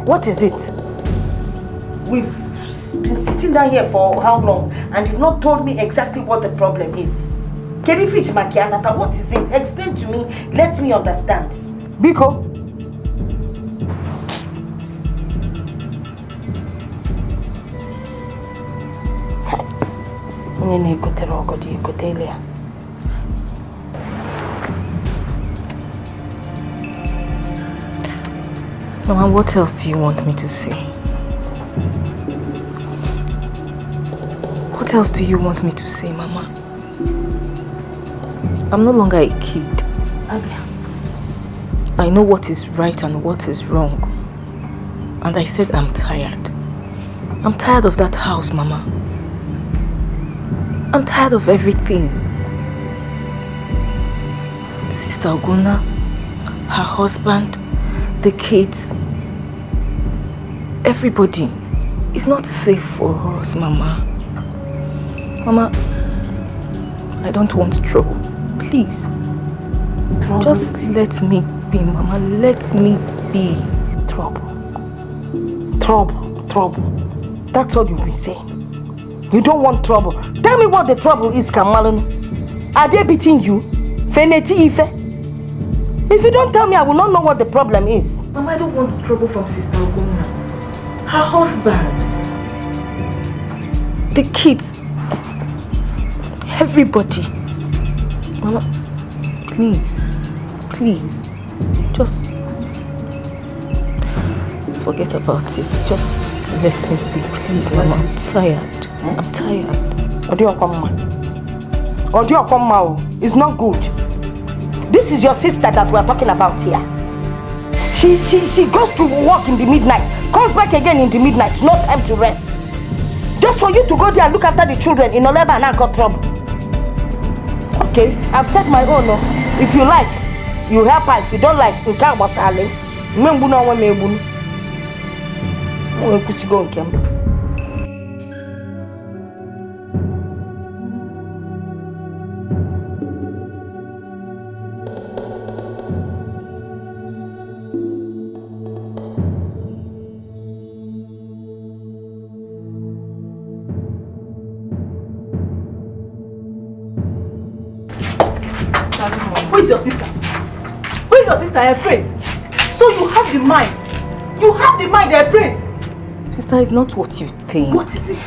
What is it? We've been sitting down here for how long and you've not told me exactly what the problem is. Kenifich Makianata, what is it? Explain to me, let me understand. Biko? Mama, what else do you want me to say? What else do you want me to say, Mama? I'm no longer a kid. I know what is right and what is wrong. And I said I'm tired. I'm tired of that house, Mama. I'm tired of everything. Sister Oguna, her husband, the kids, everybody. It's not safe for us, Mama. Mama, I don't want trouble. Please. Trouble. Just let me be, Mama. Let me be. Trouble. That's all you've been saying. You don't want trouble. Tell me what the trouble is, Kamalun. Are they beating you? Feneti Ife? If you don't tell me, I will not know what the problem is. Mama, I don't want trouble from Sister Oguna. Her husband. The kids. Everybody. Mama, please. Just forget about it. Just let me be, please, Mama. I'm tired. Odiokoma is not good. This is your sister that we are talking about here. She goes to work in the midnight, comes back again in the midnight, no time to rest. Just for you to go there and look after the children in Oleba and got trouble. Okay, I've said my own. No. If you like, you help her. If you don't like, you can't was Ali. Who is your sister? Who is your sister, Prince? So you have the mind. You have the mind, Prince. Sister, it's not what you think. What is it?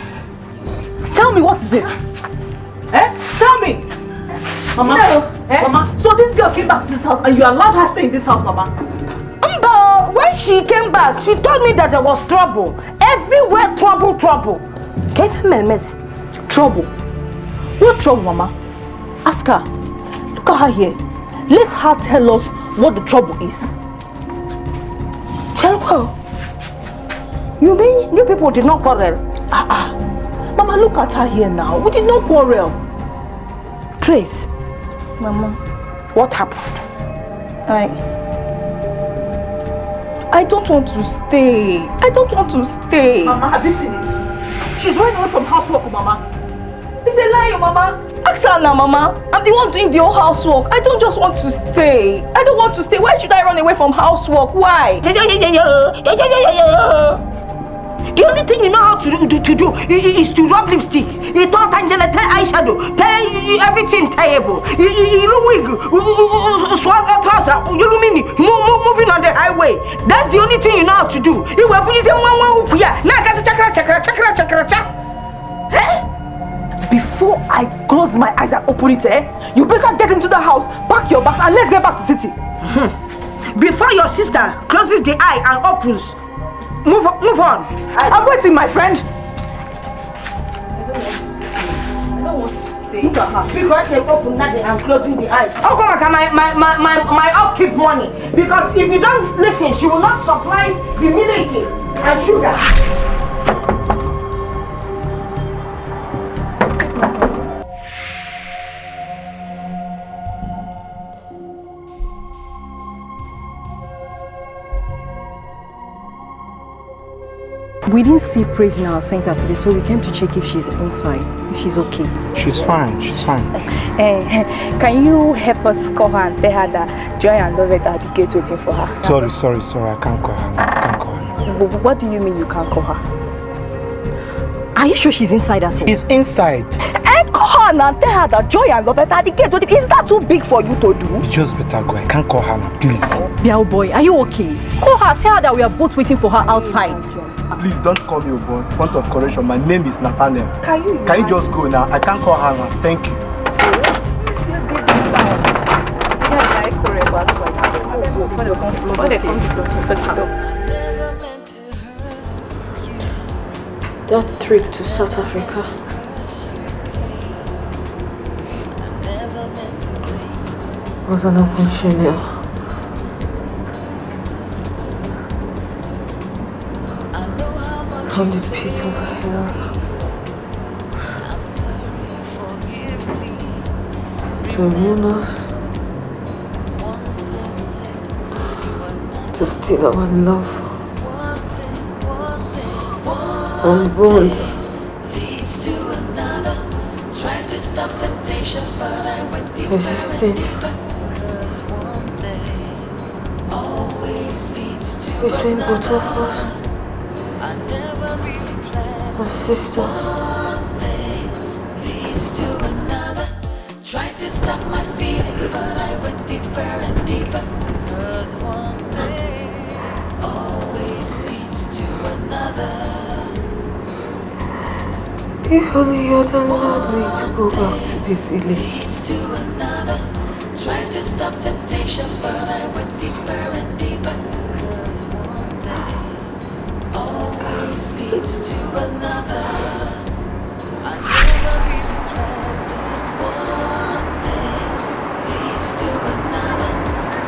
Tell me, what is it? Tell me. Mama, no. Mama, so this girl came back to this house and you allowed her to stay in this house, Mama? But when she came back, she told me that there was trouble. Everywhere trouble, trouble. Get me, Messi. Trouble? What trouble, Mama? Ask her. Look at her here. Let her tell us what the trouble is. Chelko, you mean you people did not quarrel? Mama, look at her here now. We did not quarrel. Praise. Mama, what happened? I don't want to stay. I don't want to stay. Mama, have you seen it? She's running away from housework, Mama. It's a lie, Mama. Ask her now, Mama. I'm the one doing the whole housework. I don't just want to stay. I don't want to stay. Why should I run away from housework? Why? The only thing you know how to do is to rub lipstick. You thought Angela eyeshadow, everything terrible. You wig, swag trouser. You mean moving on the highway? That's the only thing you know how to do. You were putting one Before I close my eyes and open it, you better get into the house, pack your bags, and let's get back to city. Before your sister closes the eye and opens, move on. I'm waiting, my friend. I don't want to stay. Look at her. Because I can open nothing and closing the eyes. How come I can my upkeep money? Because if you don't listen, she will not supply the milk and sugar. We didn't see Praise in our center today, so we came to check if she's inside, if she's okay. She's fine, she's fine. Can you help us call her and tell her that Joy and Love are at the gate waiting for her? Sorry, I can't call her. What do you mean you can't call her? Are you sure she's inside at all? She's inside. Call her now and tell her that Joy and Love are at the gate waiting. Is that too big for you to do? You just better go. I can't call her now, please. Biao boy, are you okay? Call her, tell her that we are both waiting for her outside. Please don't call me a boy. Point of correction, my name is Nathaniel. Can you just go now? I can't call her now. Thank you. That trip to South Africa was an opportunity. From the pit of hell to ruin us, to steal our love and bond. Leads to another. Tried to stop temptation, but I went deeper and deeper. 'Cause one thing always leads to Between another. both of us, I never really planned. my sister. One thing leads to another. Tried to stop my feelings, but I went deeper and deeper. 'Cause one thing always leads to another. If only you had allowed me to go back to the village. Leads to another. Tried to stop temptation, but I went deeper and deeper. 'Cause one thing always leads to another. I never really planned it. One thing leads to another.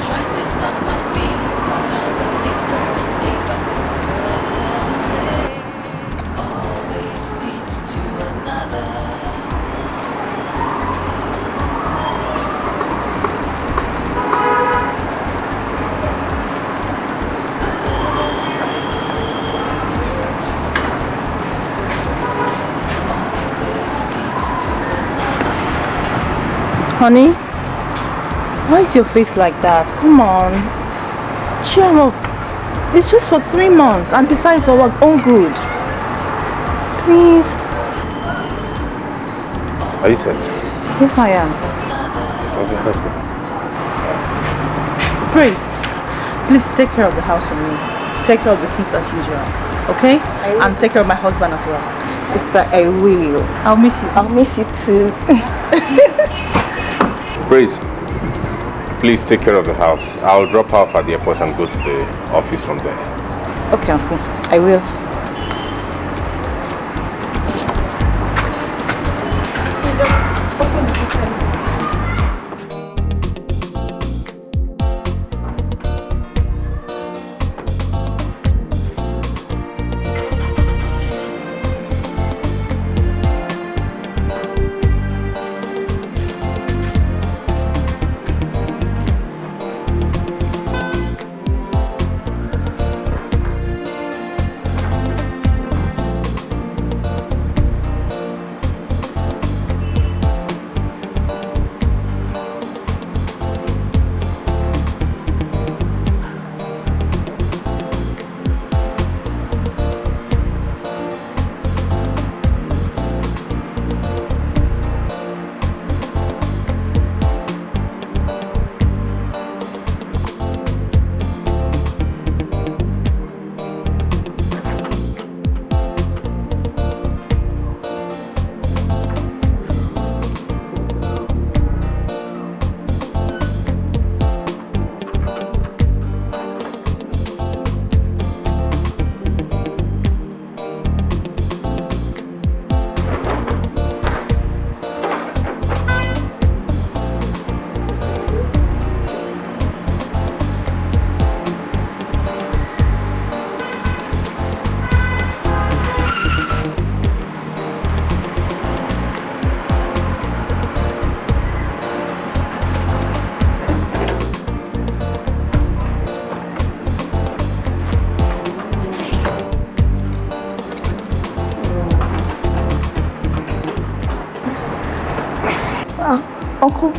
Tried to stop my feelings, but I went deeper and deeper. 'Cause one thing always leads to another. Honey, why is your face like that? Come on, cheer up. It's just for 3 months, and besides, our own good. Please. Are you set? Yes, I am. Okay, let's go. Praise, please take care of the house for me. Take care of the kids as usual. Okay? And take care of my husband as well. Sister, I will. I'll miss you. I'll miss you too. Praise, please take care of the house. I'll drop off at the airport and go to the office from there. Okay, Uncle. I will. Uncle,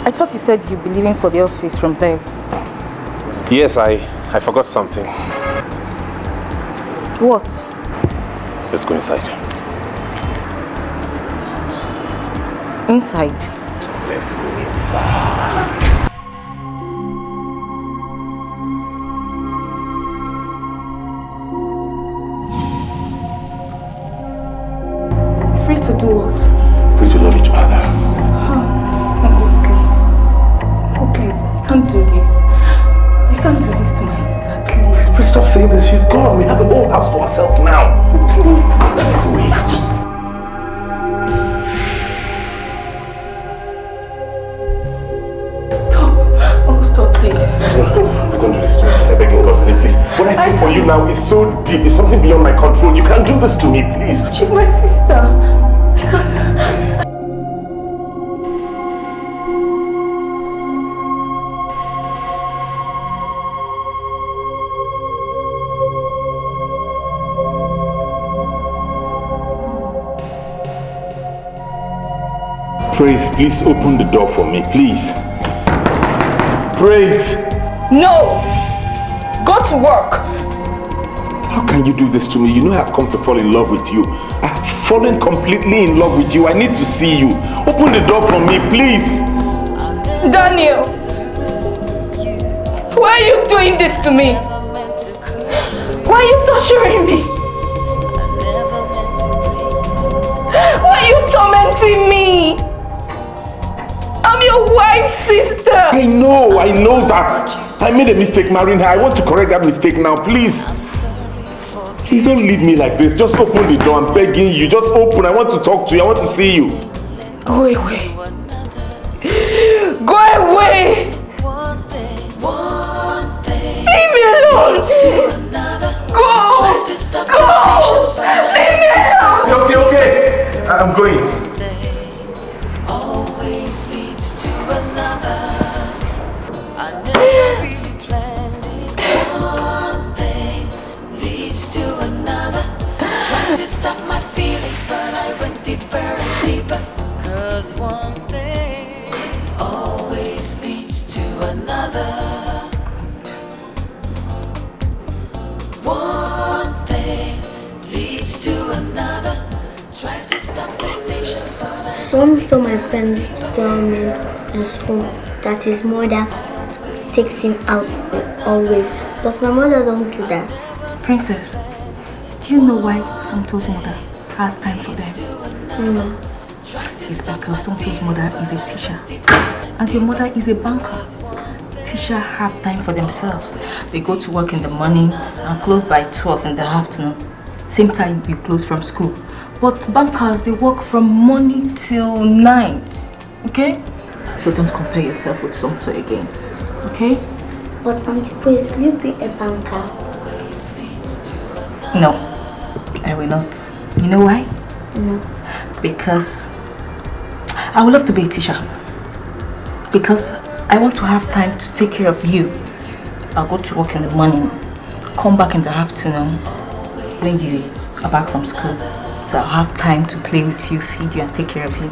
I thought you said you'd be leaving for the office from there. Yes, I forgot something. What? Let's go inside. Inside? Let's go inside. Free to do what? Free to love each other. Uncle, please. I can't do this. I can't do this to my sister, please. Please stop saying this. She's gone. We have the whole house to ourselves now. Please. Let's wait. Stop, please. No, please don't do this to me. Please, I beg in God's name, please. What I feel for you now is so deep. It's something beyond my control. You can't do this to me, please. She's my sister. I can't. Please. Praise, please open the door for me, please. Praise! No! Go to work! How can you do this to me? You know I've come to fall in love with you. I've fallen completely in love with you. I need to see you. Open the door for me, please. Daniel! Why are you doing this to me? Why are you torturing me? Why are you tormenting me? I'm your wife's sister. I know that. I made a mistake marrying her. I want to correct that mistake now, please. Please don't leave me like this. Just open the door. I'm begging you. Just open. I want to talk to you. I want to see you. Go away. Go away. Leave me alone. Go. Leave me alone. Okay. I'm going. Always leads to another. I never really planned it. One thing leads to another. Trying to stop my feelings, but I went deeper and deeper. 'Cause one thing always leads to another. One thing leads to another. Try to stop temptation, but I Some saw my friends tell me in school that his mother takes him out always. But my mother don't do that. Princess, do you know why Somto's mother has time for them? No. It's because Somto's mother is a teacher and your mother is a banker. Teachers have time for themselves. They go to work in the morning and close by 12 in the afternoon. Same time you close from school. But bankers, they work from morning till night. Okay? So don't compare yourself with Somto again. Okay? But Auntie Praise, will you be a banker? No, I will not. You know why? No. Because I would love to be a teacher. Because I want to have time to take care of you. I'll go to work in the morning, come back in the afternoon when you are back from school. So I'll have time to play with you, feed you and take care of you.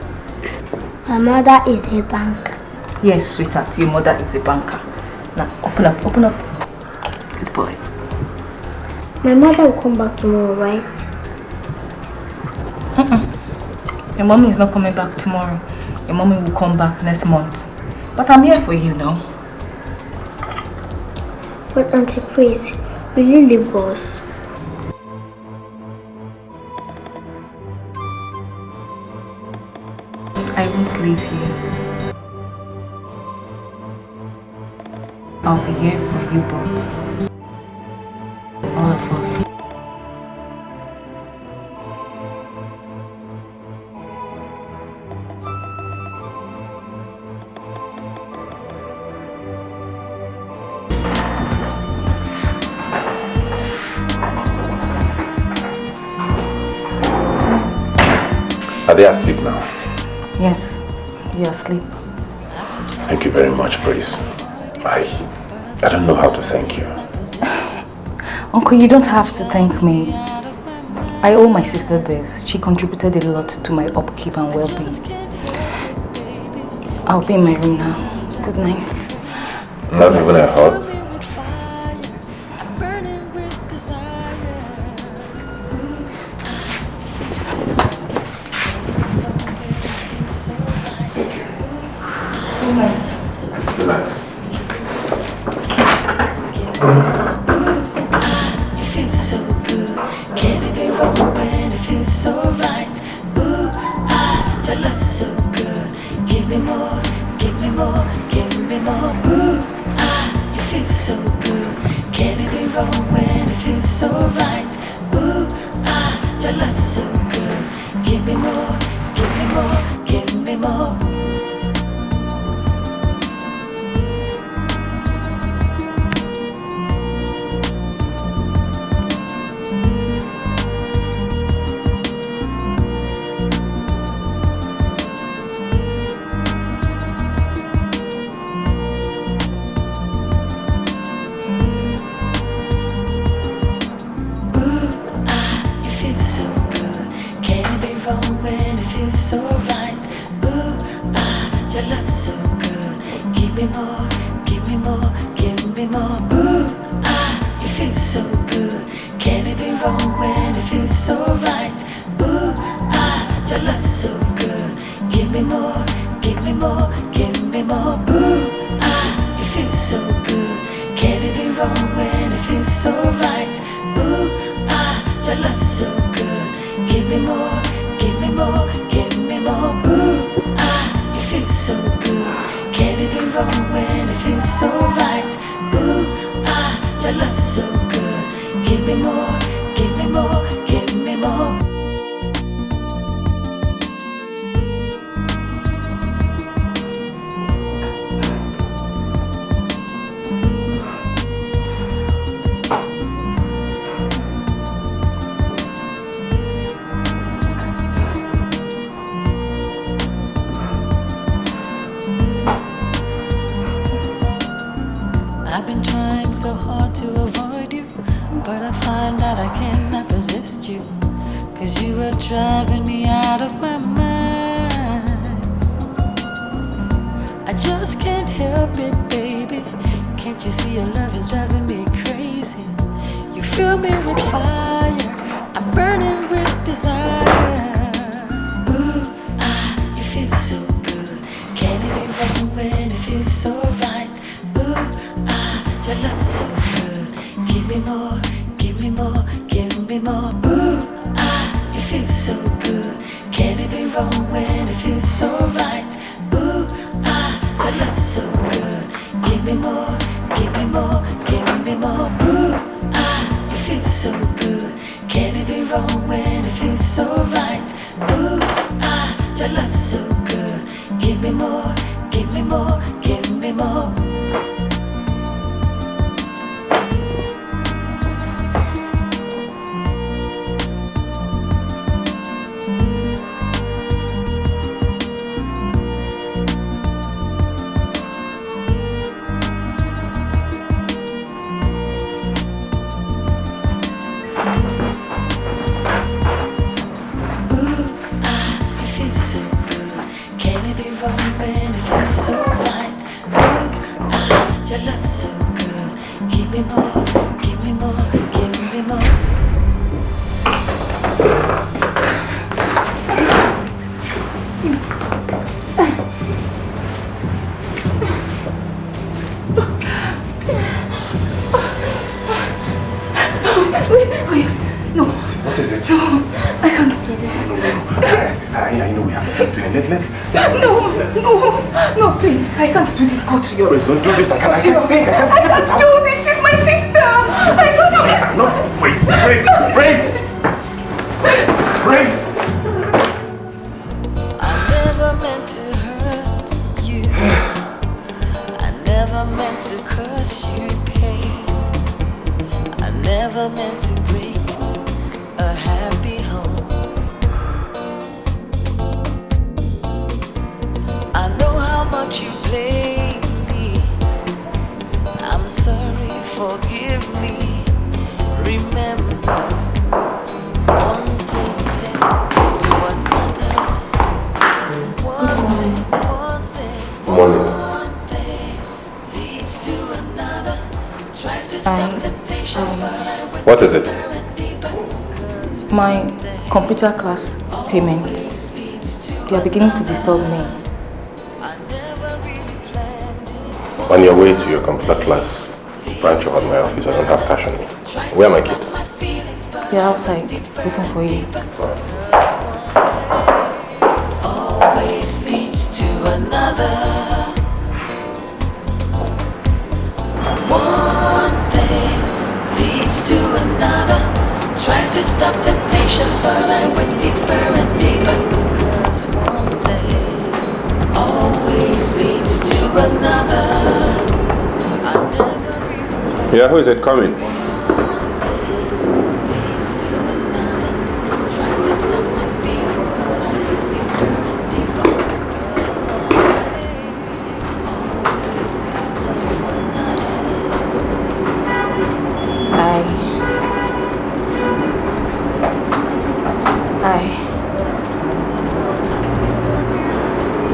My mother is a banker. Yes, sweetheart, your mother is a banker. Now, open up, open up. Good boy. My mother will come back tomorrow, right? Your mommy is not coming back tomorrow. Your mommy will come back next month. But I'm here for you now. But Auntie Praise, will you leave us? I won't leave you. I'll be here for you both. All of us. Are they asleep now? Yes, you're asleep. Thank you very much, Praise. I don't know how to thank you. Uncle, you don't have to thank me. I owe my sister this. She contributed a lot to my upkeep and well-being. I'll be in my room now. Good night. Not even a hug? wrong when it feels so right? Ooh, the love's so good. Give me more, give me more, give me more. Ooh, it feels so good. Can it be wrong when it feels so right? Ooh, the love's so good. Give me more, give me more, give me more. Please don't do this. I can't think. I can't do this. She's my sister. I can't do this. No, wait. Praise. I never meant to hurt you. I never meant to cause you pain. I never meant to break a happy home. I know how much you play. Sorry, forgive me. Remember, one thing led to another. One thing leads to another. Try to stop temptation, but I went. What is it? My computer class payment. They are beginning to disturb me. On your way to your computer class, branch of my office, I don't have cash on me. Where are my kids? They're outside, waiting for you. Always leads to another. One thing leads to another. Tried to stop temptation, but I went deeper and deeper. 'Cause one thing always leads to another. Yeah, who is it coming?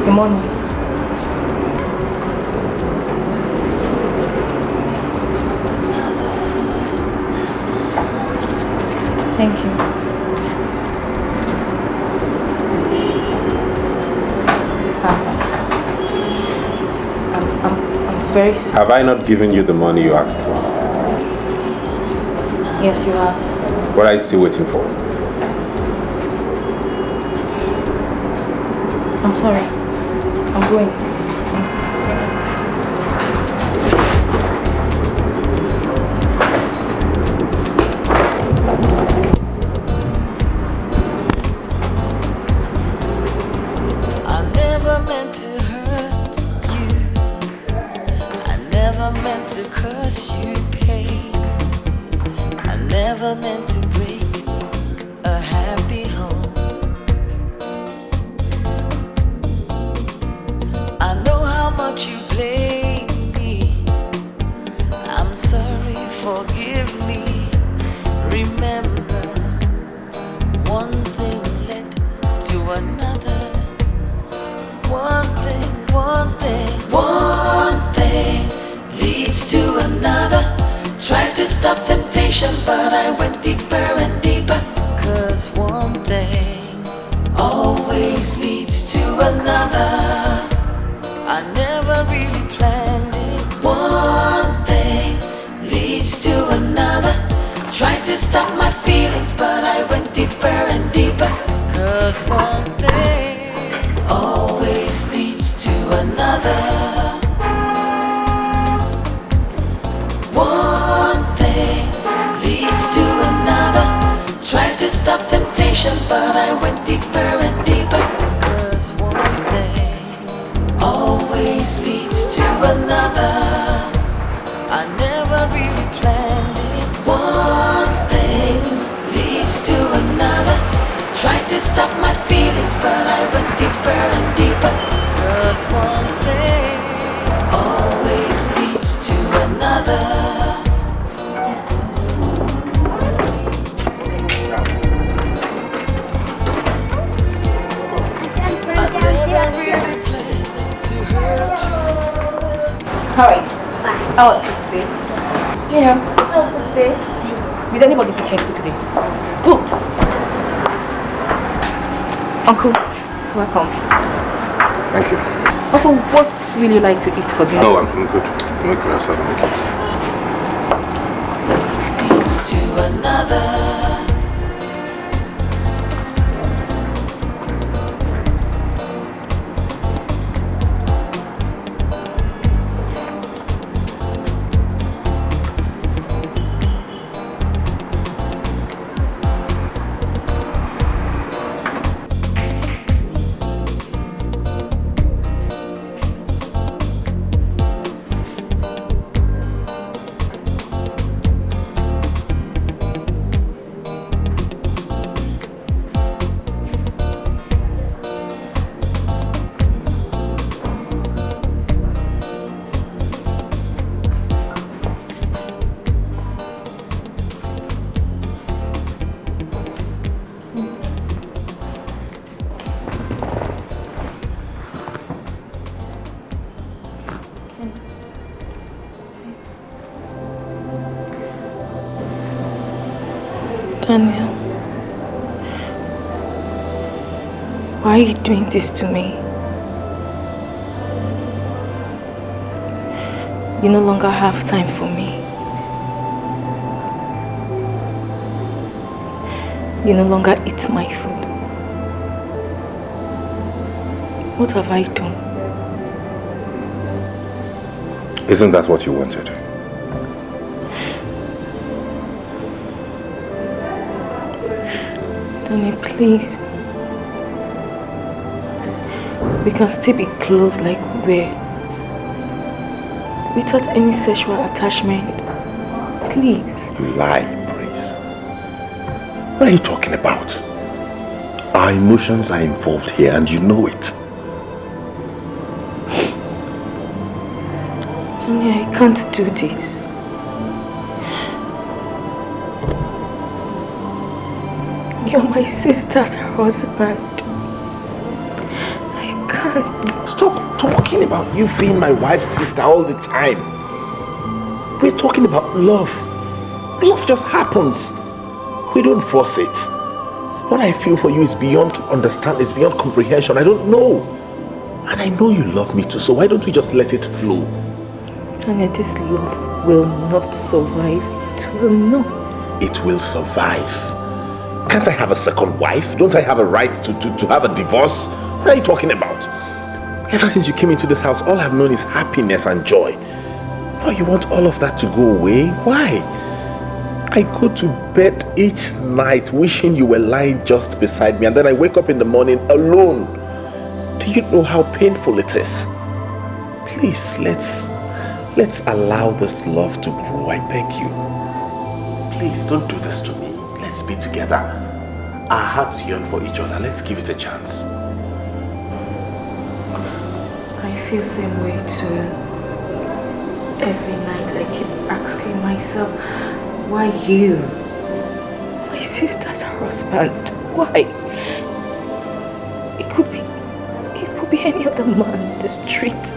Good morning. Thank you. I'm very sorry. Have I not given you the money you asked for? Yes, you have. What are you still waiting for? I'm sorry. I'm going. But I went deeper and deeper. 'Cause one thing always leads to another. I never really planned it. One thing leads to another. Tried to stop my feelings, but I went deeper and deeper. 'Cause one thing always leads to another. One thing leads to another. Tried to stop temptation, but I went deeper and deeper. 'Cause one thing always leads to another. I never really planned it. One thing leads to another. Tried to stop my feelings, but I went deeper and deeper. 'Cause one thing always leads to another. I never really planned to hurt you. Alright. I was today. Yeah, I was today. Did anybody pick food today? Oh. Uncle, welcome. Thank you. Uncle, what will you like to eat for dinner? No, I'm good. Make yourself, thank you. Leads to another. Daniel, why are you doing this to me? You no longer have time for me. You no longer eat my food. What have I done? Isn't that what you wanted? Daniel, please. We can still be close like we were. Without any sexual attachment. Please. You lie, Prince. What are you talking about? Our emotions are involved here and you know it. Daniel, I can't do this. You're my sister's husband. I can't. Stop talking about you being my wife's sister all the time. We're talking about love. Love just happens. We don't force it. What I feel for you is beyond understanding, it's beyond comprehension. I don't know. And I know you love me too, so why don't we just let it flow? Daniel, this love will not survive. It will not. It will survive. Can't I have a second wife? Don't I have a right to have a divorce? What are you talking about? Ever since you came into this house, all I've known is happiness and joy. Now you want all of that to go away? Why? I go to bed each night wishing you were lying just beside me, and then I wake up in the morning alone. Do you know how painful it is? Please, let's allow this love to grow, I beg you. Please, don't do this to me. Let's be together. Our hearts yearn for each other. Let's give it a chance. I feel the same way too. Every night I keep asking myself, why you? My sister's husband. Why? It could be any other man in the street.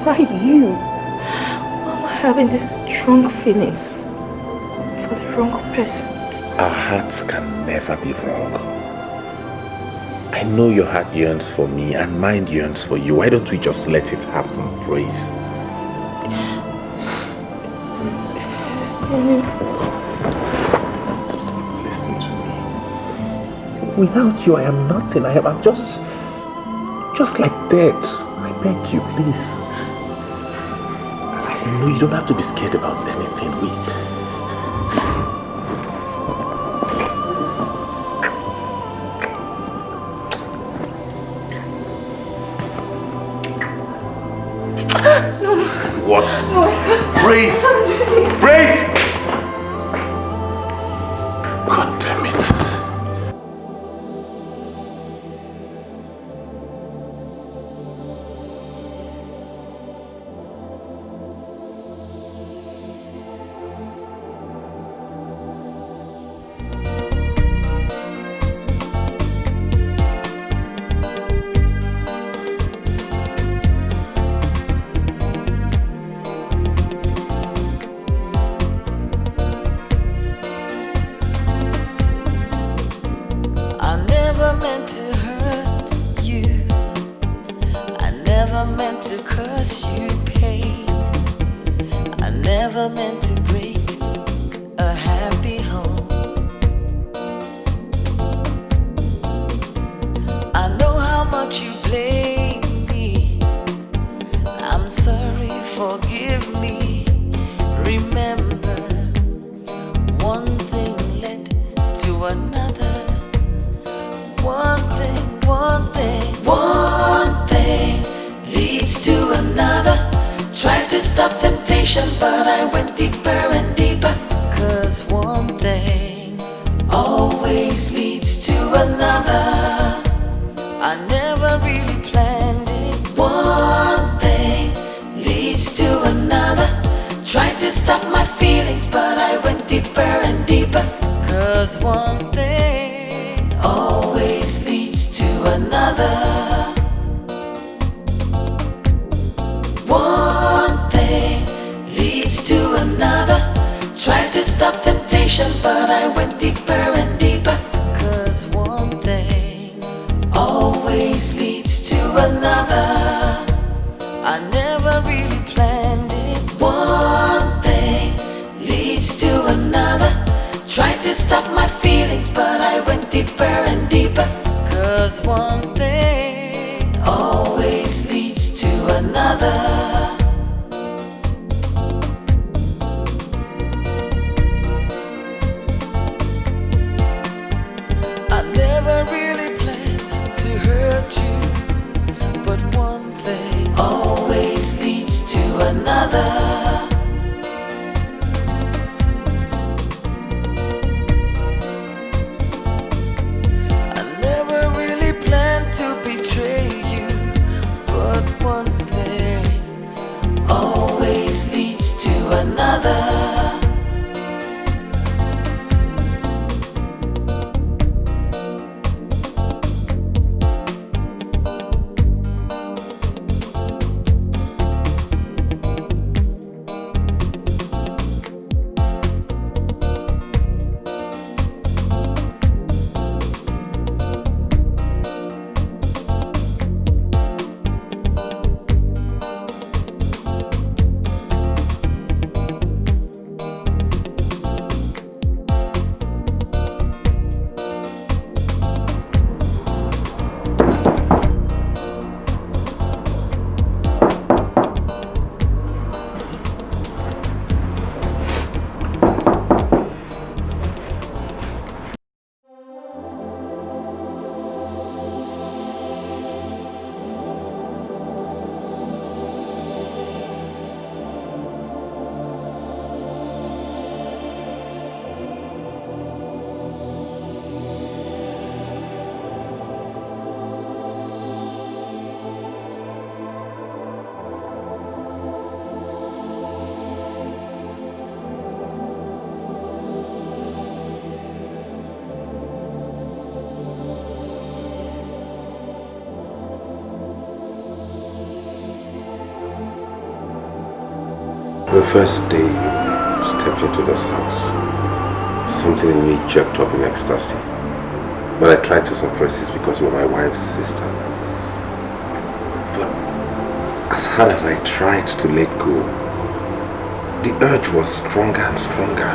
Why you? Why am I having these strong feelings for the wrong person? Our hearts can never be wrong. I know your heart yearns for me and mine yearns for you. Why don't we just let it happen, Praise? Listen to me. Without you, I am nothing. I'm just Just like that. I beg you, please. I know you don't have to be scared about anything. What? No. Brace! Brace! God damn it. The first day you stepped into this house, something in me jerked up in ecstasy. But I tried to suppress this because you were my wife's sister. But as hard as I tried to let go, the urge was stronger and stronger.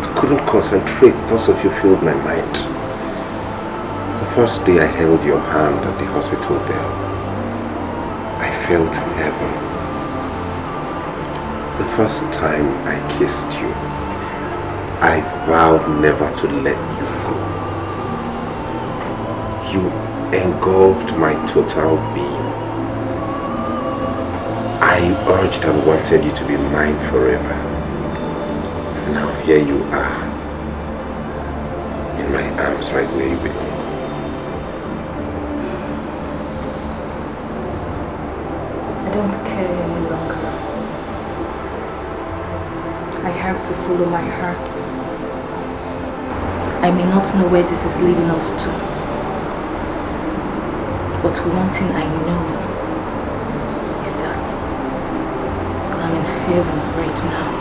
I couldn't concentrate, thoughts of you filled my mind. The first day I held your hand at the hospital bell, I felt heaven. The first time I kissed you, I vowed never to let you go. You engulfed my total being. I urged and wanted you to be mine forever. Now here you are, in my arms right where you belong. I don't care any longer. I have to follow my heart. I may not know where this is leading us to, but one thing I know is that I'm in heaven right now.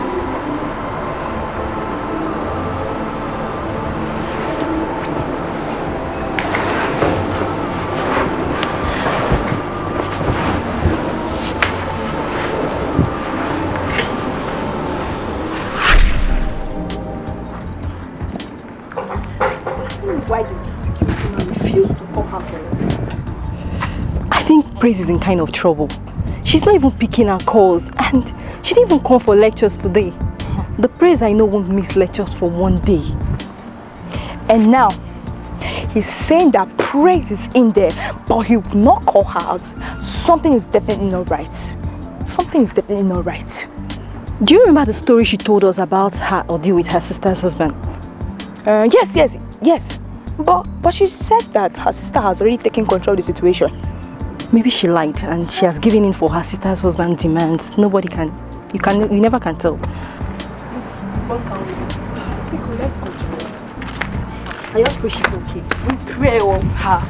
Why did you refuse to come out for us? I think Praise is in kind of trouble. She's not even picking her calls and she didn't even come for lectures today. The Praise I know won't miss lectures for one day. And now, he's saying that Praise is in there, but he will not call her out. Something is definitely not right. Something is definitely not right. Do you remember the story she told us about her ordeal with her sister's husband? Yes. But she said that her sister has already taken control of the situation. Maybe she lied and she has given in for her sister's husband's demands. Nobody can, you never can tell. What can we do? Pico, let's go to her. I just pray she's okay. We pray on her.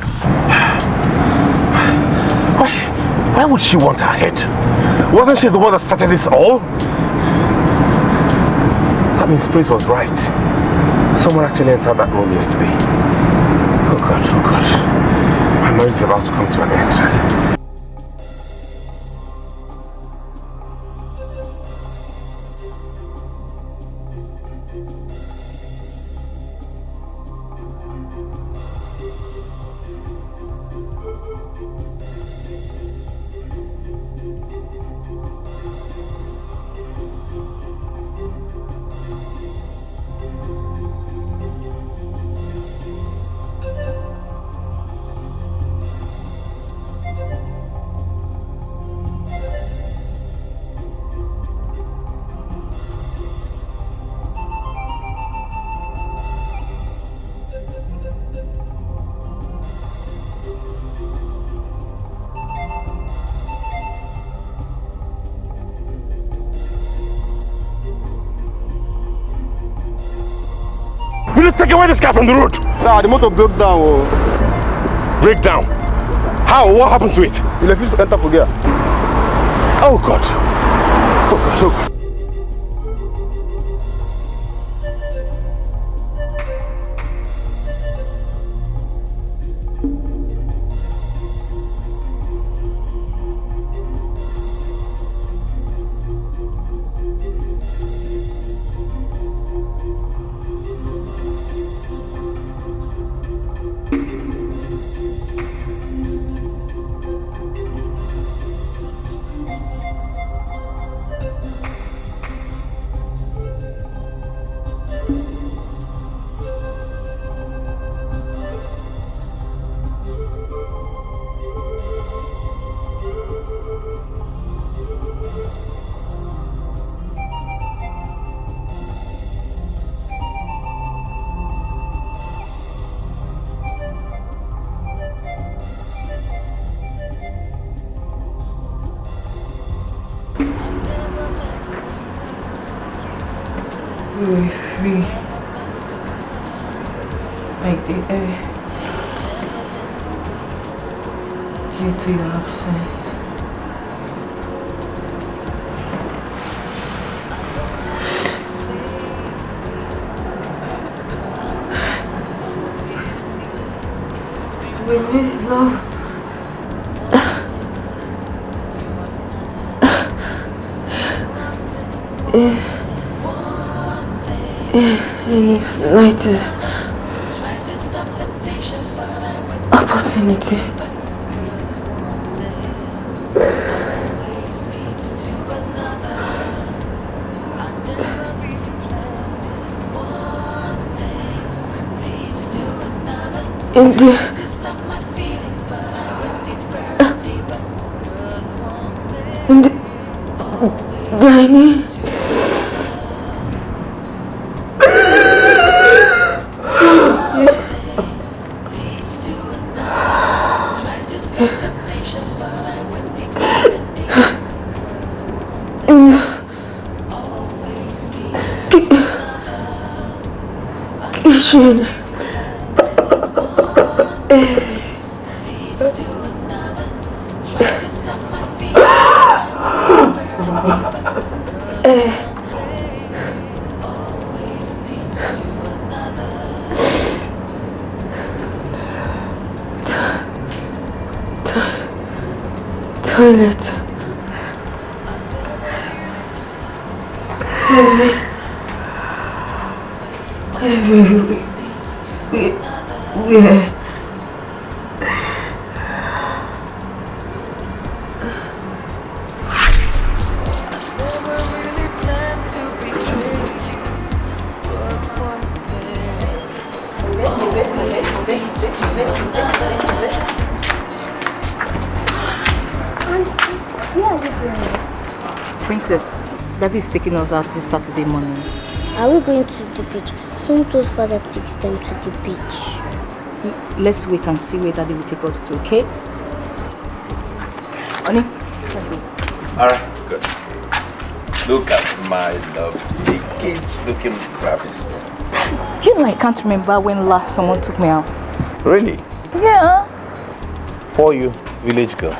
Why would she want her head? Wasn't she the one that started this all? That means Praise was right. Someone actually entered that room yesterday. Oh God. My marriage is about to come to an end. Will you take away this car from the road? Sir, the motor broke down. Oh. Break down? How? What happened to it? He refused to enter for gear. Oh God. Oh God. We're free. Like the air. Due to your absence. We miss love. In its lightest. Try to stop temptation, but I Trinity. Toilet. Where? Princess, Daddy is taking us out this Saturday morning. Are we going to the beach? Some told father takes them to the beach. Let's wait and see where Daddy will take us to, okay? Honey, let's go. Alright, good. Look at my lovely kids looking ravished. Do you know I can't remember when last someone took me out? Really? Yeah. For you, village girl.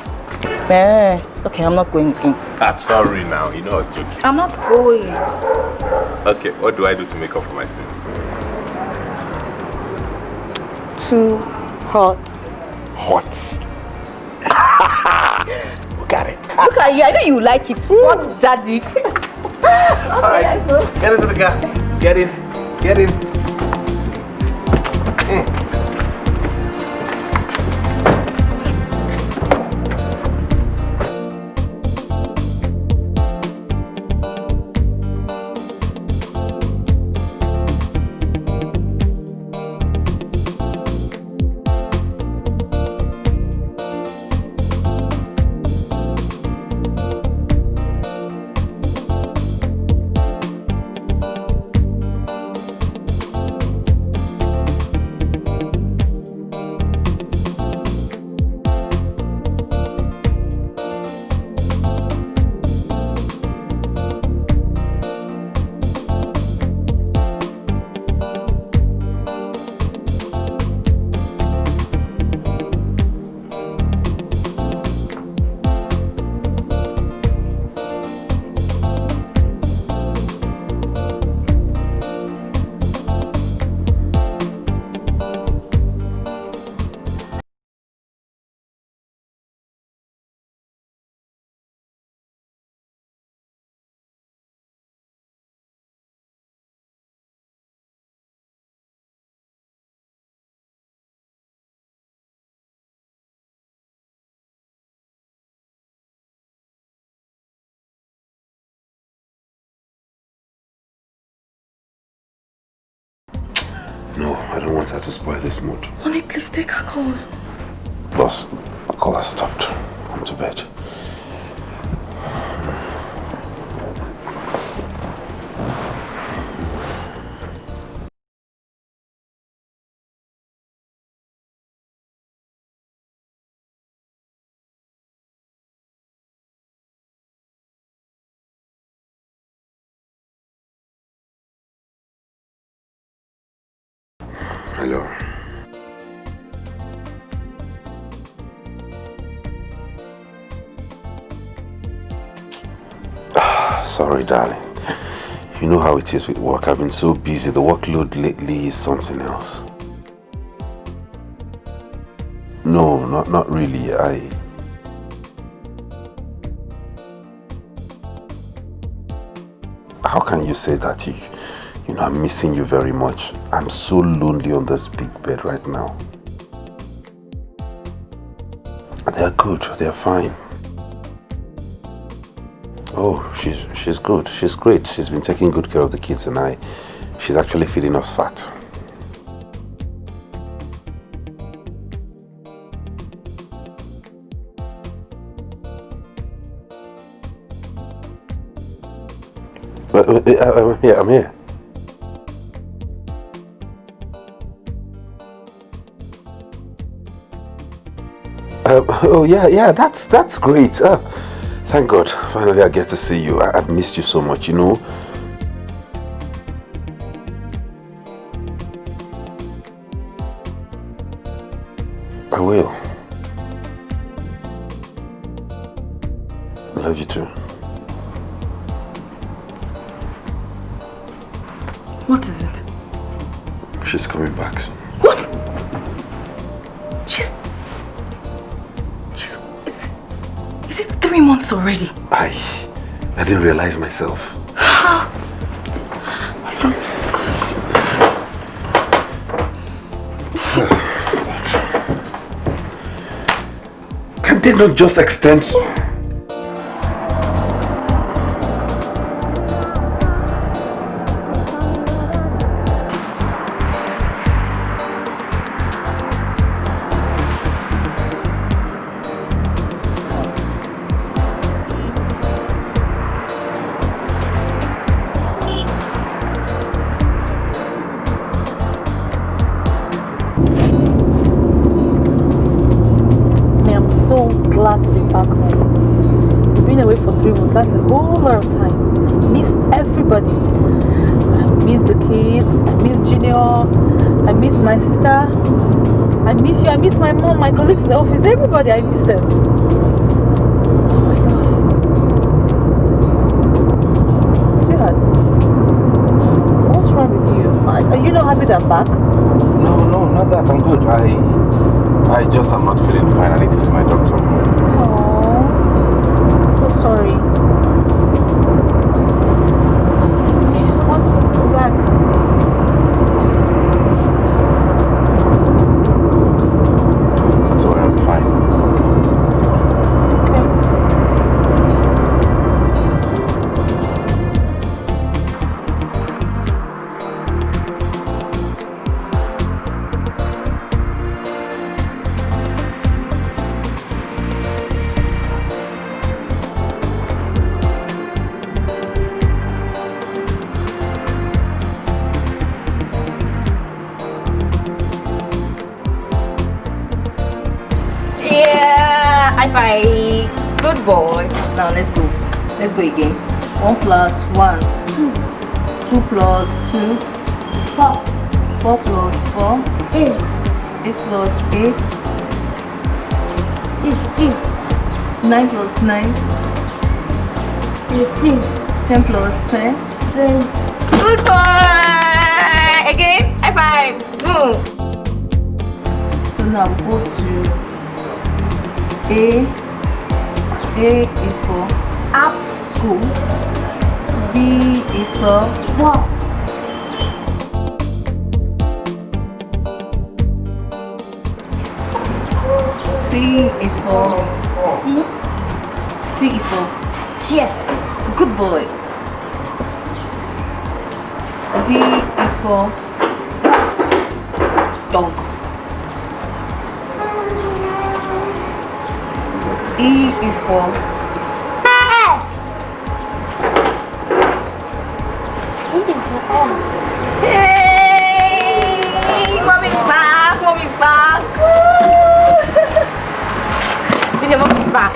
Okay, I'm not going again. Sorry now, you know I was joking. I'm not going. Okay, what do I do to make up for my sins? Too hot. Hot. We got it. Look at you, I know you like it. What, Daddy? Alright, get into the car. Get in. Get in. No, I don't want her to spoil this mood. Honey, please take her calls. Boss, call has stopped. Come to bed. Hello. Sorry, darling. You know how it is with work. I've been so busy. The workload lately is something else. No, not really. How can you say that? You know, I'm missing you very much. I'm so lonely on this big bed right now. They're good. They're fine. Oh, she's good. She's great. She's been taking good care of the kids and she's actually feeding us fat. Yeah, I'm here. Oh yeah, that's great. Thank God, finally I get to see you. I've missed you so much, you know. I will. I love you too. What is it? She's coming back soon. What? Is it 3 months already? I didn't realize myself. Can they not just extend? That's a whole lot of time. I miss everybody. I miss the kids. I miss Junior. I miss my sister. I miss you. I miss my mom, my colleagues in the office. Everybody, I miss them. Oh my God. Sweetheart, what's wrong with you? Are you not happy that I'm back? No, not that. I'm good. I just am not feeling fine. I need to see my doctor. Oh, so sorry. Good boy. Now let's go. Let's go again. 1 plus 1, 2. 2 plus 2, 4. 4 plus 4, 8. 8 plus 8, 15. 9 plus 9, 18. 10 plus 10, 20. Good boy. Again. High five. Move. So now we go to A. A is for apple. B is for ball. C is for C is for chair. Good boy. D is for dog. E is for hey! Mommy's back! Mommy's back! Junior, mommy's back!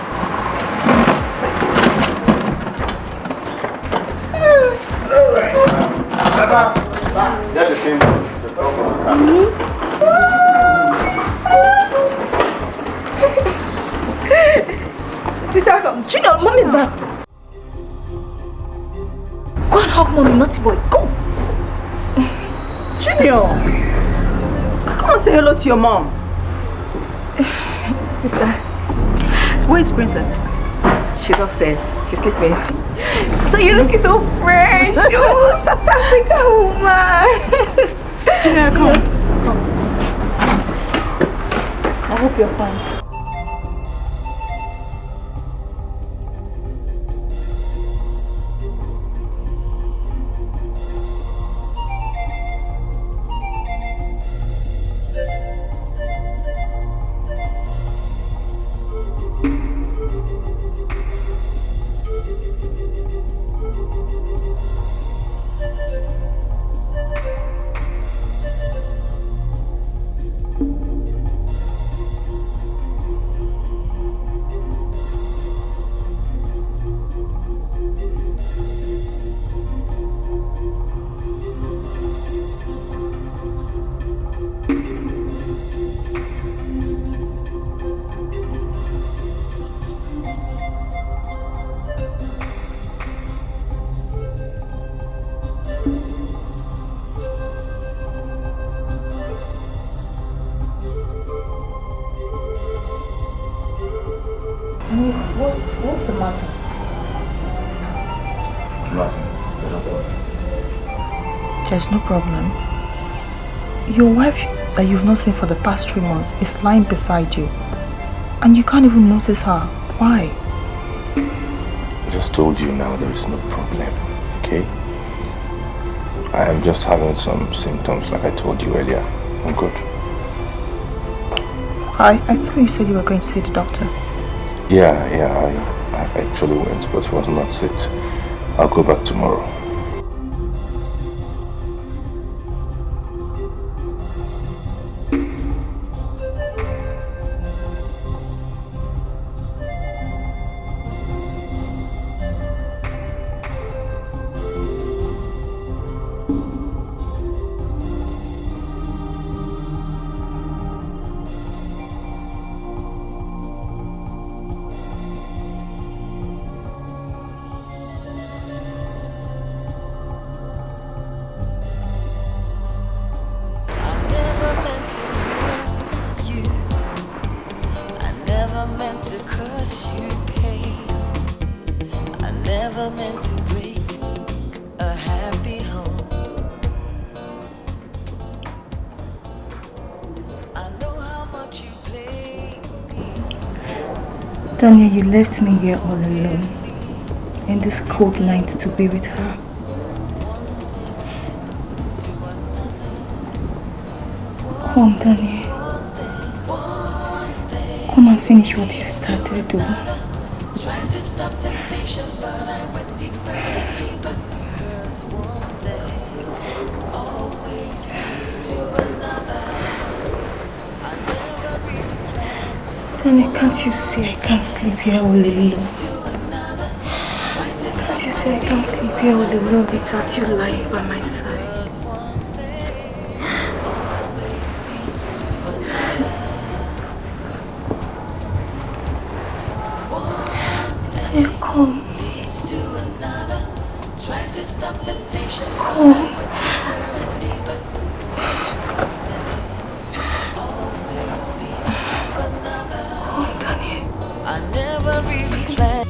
Alright. Get the thing. Sister, come. Junior, mommy's back. Go and hug mommy, naughty boy. Go. Junior, come and say hello to your mom. Sister, where is Princess? She's upstairs. She's sleeping. So you're looking so fresh. Oh, fantastic woman. Junior, come. I hope you're fine. Nothing. Don't worry. There's no problem. Your wife that you've not seen for the past 3 months is lying beside you. And you can't even notice her. Why? I just told you now there is no problem, okay? I am just having some symptoms like I told you earlier. I'm good. I thought you said you were going to see the doctor. Yeah, I actually went, but it was not it. I'll go back tomorrow. Daniel, you left me here all alone in this cold night to be with her. Come, Daniel. Come and finish what you started doing. Trying to stop temptation, but I went deeper and deeper. 'Cause one thing always leads to another. I never really planned it. Daniel, can't you see I can't sleep here all alone? Can't you see I can't sleep here all alone without you lying by my side? Daniel, come. Trying to stop temptation, come. I never really planned.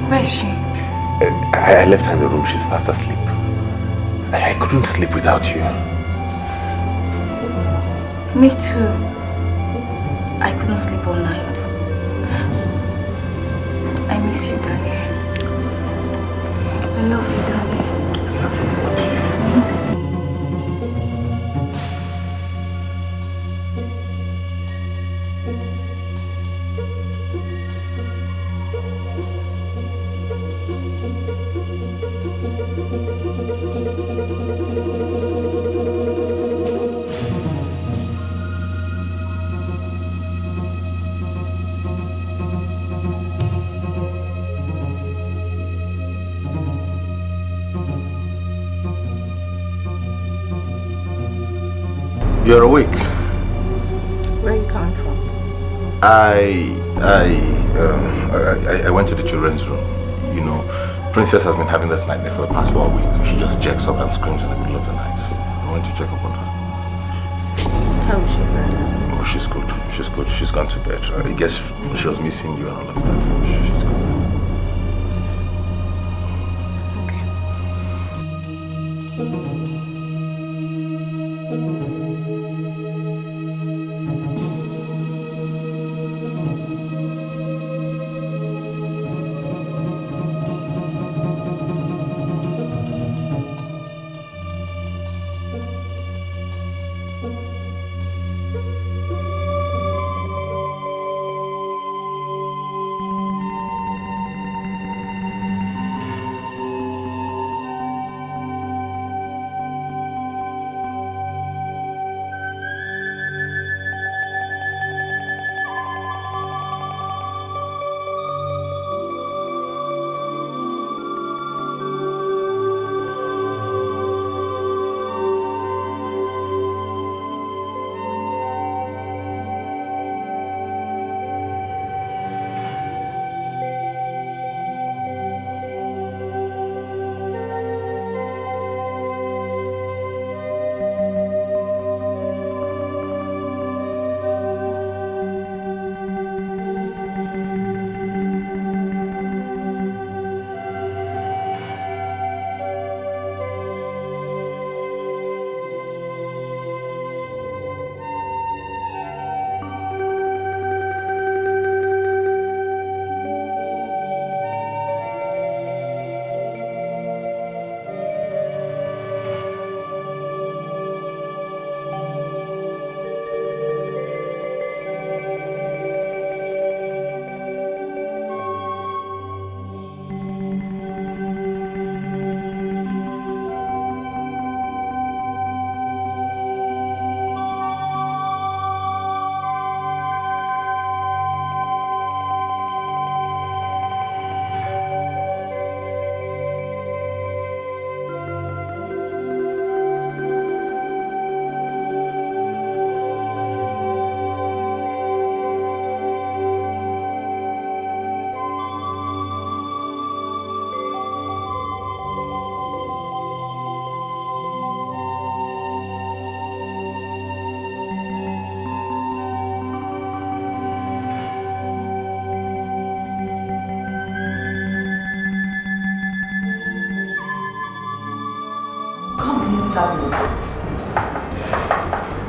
Where is she? I left her in the room. She's fast asleep. I couldn't sleep without you. Me too. I couldn't sleep all night. I miss you, Daniel. I love you, Daniel. I miss you. You're awake. Where are you coming from? I went to the children's room. You know, Princess has been having this nightmare for the past 1 week. She just jacks up and screams in the middle of the night. So I went to check up on her. How is she doing? Oh, she's good. She's good. She's gone to bed. I guess she was missing you and all of that. She's good.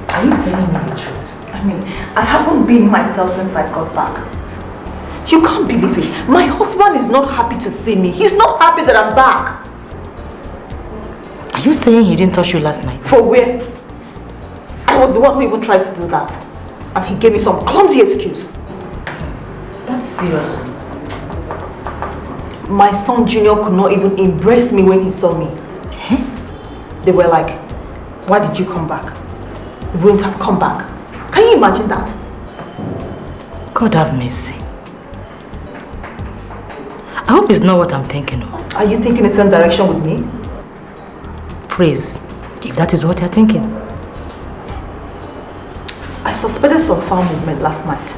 Are you telling me the truth? I mean, I haven't been myself since I got back. You can't believe it. My husband is not happy to see me. He's not happy that I'm back. Are you saying he didn't touch you last night? For where? I was the one who even tried to do that. And he gave me some clumsy excuse. That's serious. My son Junior could not even embrace me when he saw me. They were like, why did you come back? You wouldn't have come back. Can you imagine that? God have mercy. I hope it's not what I'm thinking of. Are you thinking the same direction with me? Please, if that is what you're thinking. I suspected some foul movement last night.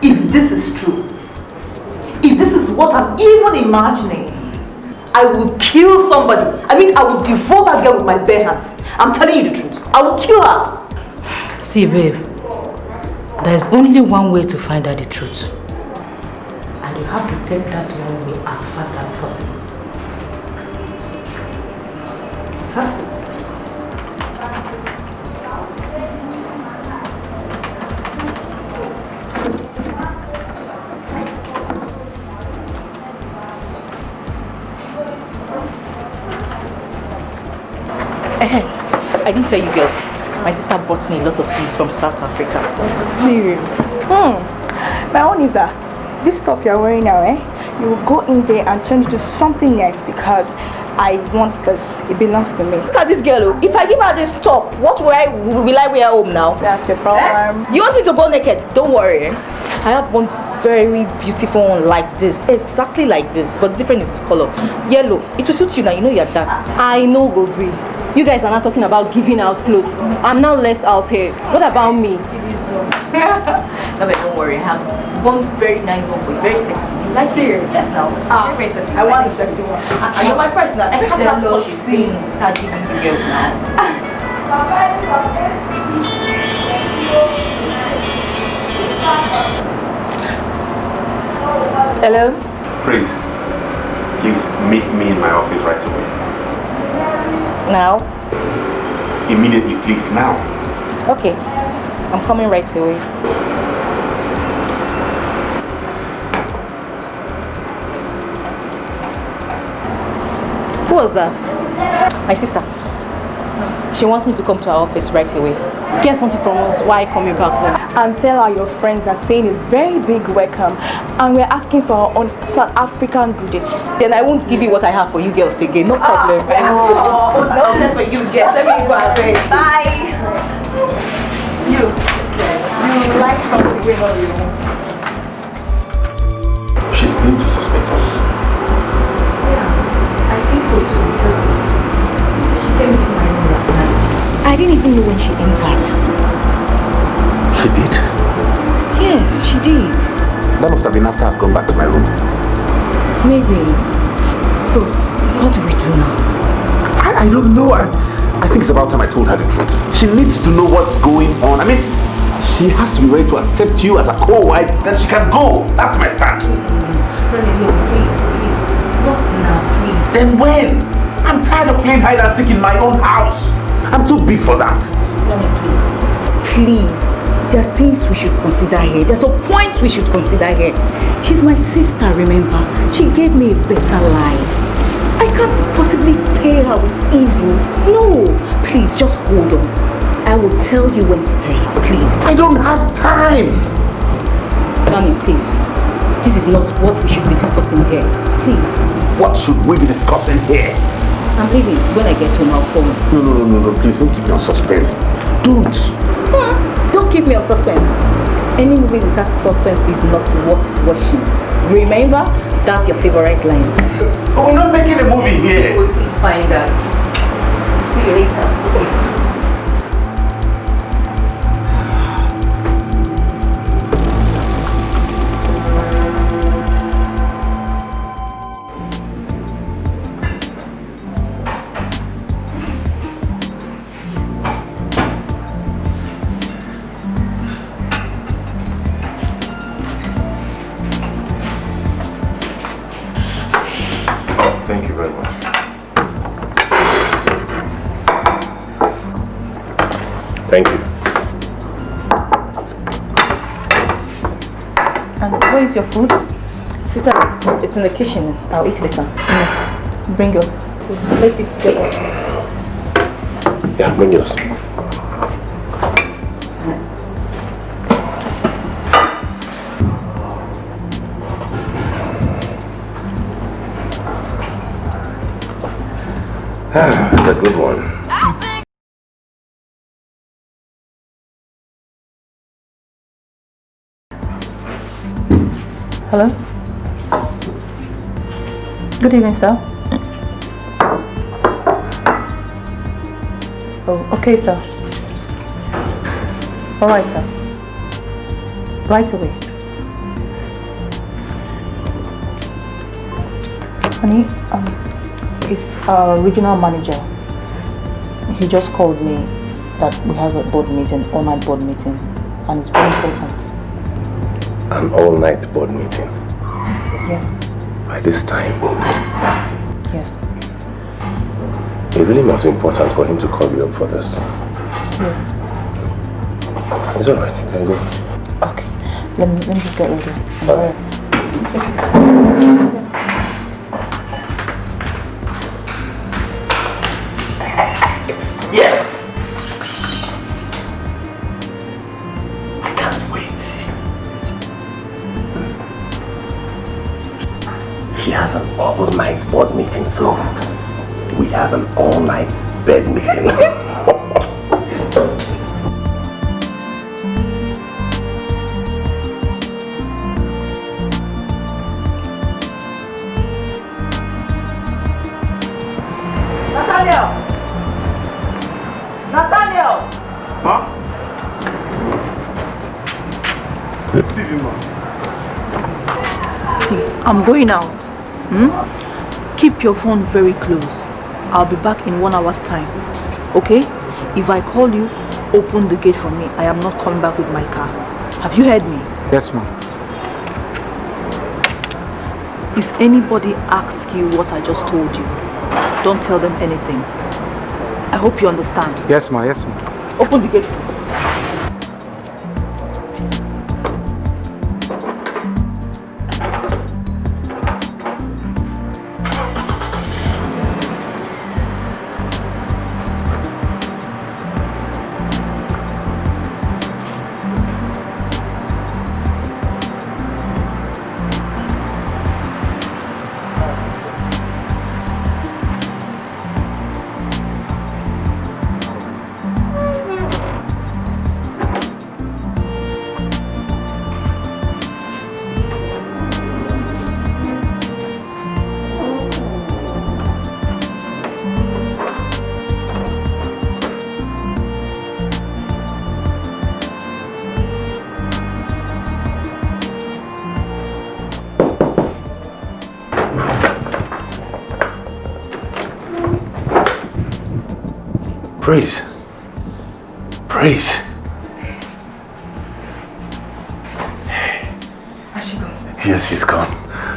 If this is true, if this is what I'm even imagining, I will kill somebody. I mean, I will devour that girl with my bare hands. I'm telling you the truth. I will kill her. See, babe, there's only one way to find out the truth. And you have to take that one way as fast as possible. You have to. I didn't tell you girls. My sister bought me a lot of things from South Africa. Serious? My own is that this top you're wearing now, you will go in there and change to something nice because I want this. It belongs to me. Look at this girl. If I give her this top, what will I wear home now? That's your problem. You want me to go naked? Don't worry. I have one very beautiful one like this. Exactly like this. But different is the color. Yellow. It will suit you now. You know you're done. I know, Gogri. You guys are not talking about giving out clothes. I'm now left out here. What about me? No, but don't worry. I have one very nice one for you. Very sexy. Like serious? Yes, now. Very sexy. I want the sexy one. And you're my first now. I can't have such a thing. Start giving you girls now. Hello? Please meet me in my office right away. Now? Immediately, please, now. Okay. I'm coming right away. Who was that? My sister. She wants me to come to her office right away. Get something from us. Why coming back home? And tell her your friends are saying a very big welcome. And we're asking for our own South African goodies. Then I won't give you what I have for you girls again. No problem. No problem for you girls. Let me go and say bye. You like something we know you. She's going to suspect us. I think so too, because she came into my room last night. I didn't even know when she entered. She did? Yes, she did. That must have been after I'd gone back to my room. Maybe. So, what do we do now? I don't know. I think it's about time I told her the truth. She needs to know what's going on. I mean, she has to be ready to accept you as a co-wife. Then she can go. That's my stand. No, please. Not now, please. Then when? I'm tired of playing hide and seek in my own house. I'm too big for that. Please. There are things we should consider here. There's a point we should consider here. She's my sister, remember? She gave me a better life. I can't possibly pay her with evil. No. Please, just hold on. I will tell you when to tell her, please. I don't have time. Nani, please. This is not what we should be discussing here. Please. What should we be discussing here? I'm leaving. When I get home, I'll call you. No. Please don't keep me on suspense. Don't. Don't keep me on suspense. Any movie without suspense is not worth watching. Remember, that's your favorite line. But we're not making a movie here. We'll soon find out. See you later. Thank you very much. Thank you. And where is your food? Sister, it's in the kitchen. I'll eat later. Bring yours. Let's eat together. Yeah, bring yours. It's a good one. Hello? Good evening, sir. Oh, okay, sir. All right, sir. Right away. Honey, it's our regional manager. He just called me that we have a board meeting, all-night board meeting, and it's very important. An all-night board meeting? Yes. By this time? Yes. It really must be important for him to call you up for this. Yes. It's alright, you can go. Okay. Let me just get ready. Yes! I can't wait. He has an all-night board meeting, so we have an all-night bed meeting. Nathaniel! Huh? See, I'm going out. Keep your phone very close. I'll be back in 1 hour's time. Okay? If I call you, open the gate for me. I am not coming back with my car. Have you heard me? Yes, ma'am. If anybody asks you what I just told you, don't tell them anything. I hope you understand. Yes, ma'am. Yes, ma'am. Open the gate for me. Praise. Praise. Has she gone? Yes, she's gone.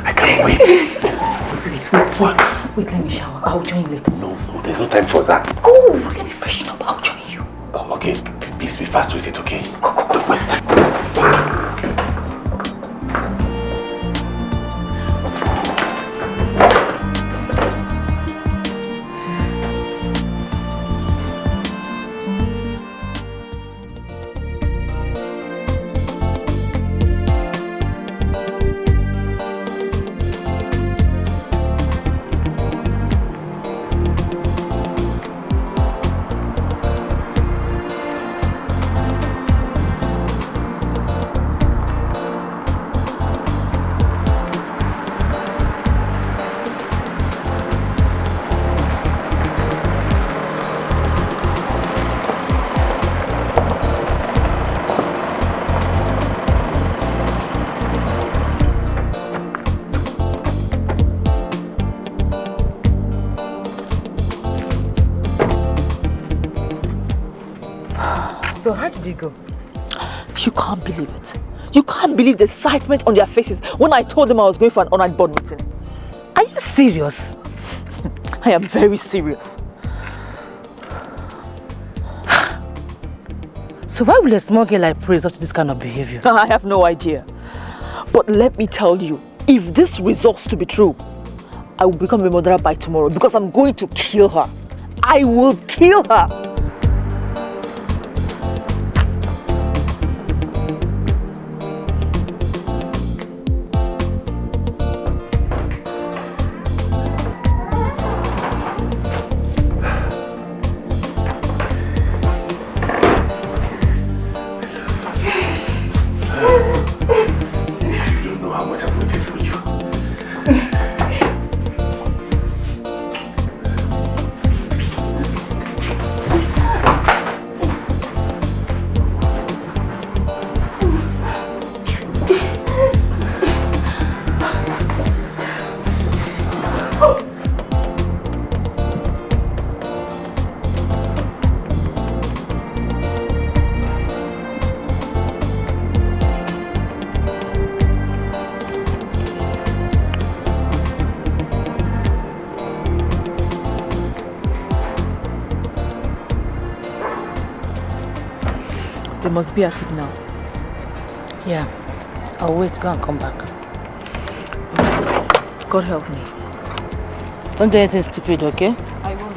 I can't wait. Please, wait, let me shower. I'll join later. No, there's no time for that. Oh, let me freshen up. I'll join you. Oh, okay, please be fast with it, okay? Go. Don't waste time. Fast. So how did you go? You can't believe it. You can't believe the excitement on their faces when I told them I was going for an honored board meeting. Are you serious? I am very serious. So why will a small girl like Praise up to this kind of behavior? I have no idea. But let me tell you, if this results to be true, I will become a murderer by tomorrow because I'm going to kill her. I will kill her. They must be at it now. Yeah. I'll wait, go and come back. God help me. Don't do anything stupid, okay? I won't.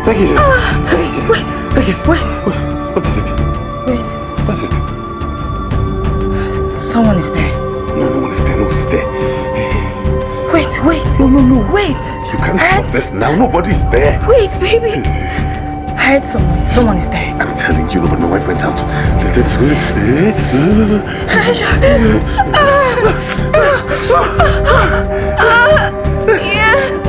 Thank you. Wait. What is it? Wait. What is it? Someone is there. No one is there. Nobody's there. Wait. No. Wait. You can't stop this now. Nobody's there. Wait, baby. I heard someone. Someone is there. I'm telling you, but my wife went out. Let's go. Yeah.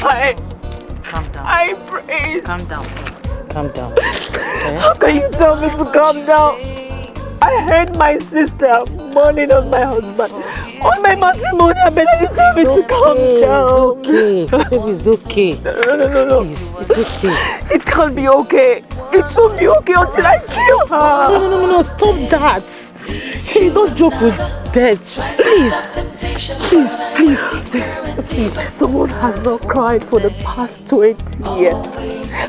Why? Calm down. I praise. Calm down first. Calm down. Okay? How can you tell me to calm down? I heard my sister mourning on my husband. On my matrimonial bed, and you tell me to calm down. It's okay. Baby, it's okay. No. Please, it's okay. It can't be okay. It won't be okay until I kill her. No. Stop that. Hey, don't joke with death. Please. Someone has not cried for the past 20 years.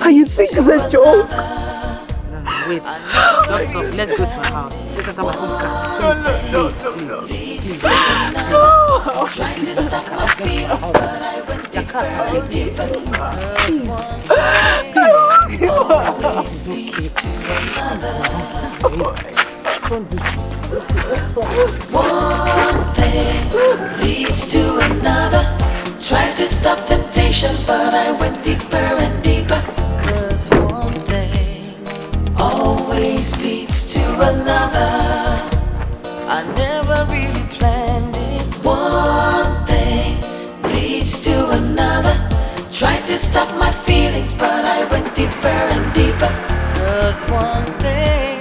And you think it's a joke? Wait. Just stop. Let's go to my house. Let's enter my own car. Please. Trying to stop my feelings, but I went deeper and deeper. Always leads to another. One thing leads to another. Tried to stop temptation, but I went deeper and deeper. 'Cause one thing always leads to another. I never really planned it. One thing leads to another. Tried to stop my feelings, but I went deeper and deeper. 'Cause one thing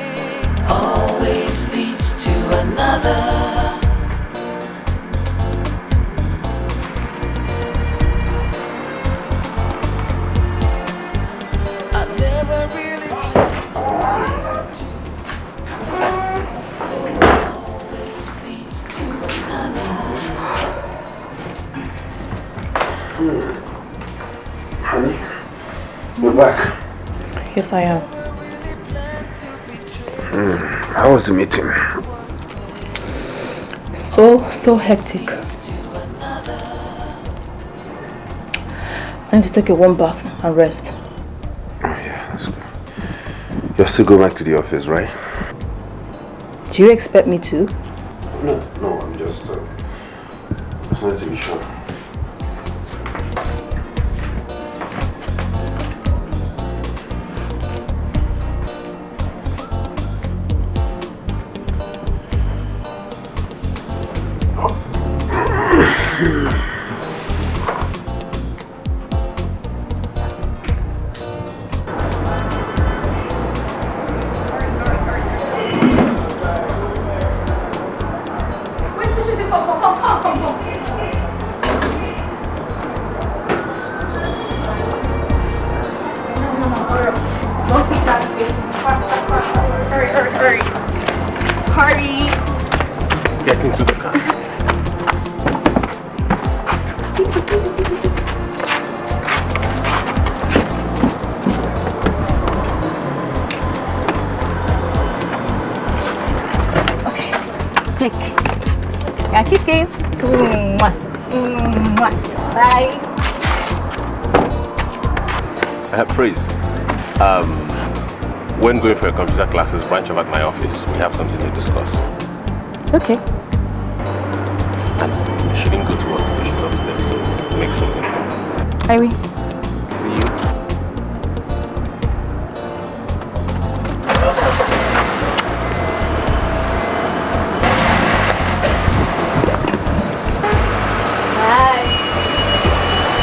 always leads to another. I never really planned it. Always leads to another. Honey, you're back. Yes, I am. How was the meeting? So hectic. I need to take a warm bath and rest. Oh yeah, that's good. You're still going back to the office, right? Do you expect me to? No, I'm just wanted to be sure. Get into the car. Okay. Take. Yeah, kiss. Bye. Praise. When going for your computer classes, branch over at my office. We have something to discuss. Okay. And you shouldn't go to work. You should upstairs to make something. I will. See you. Bye.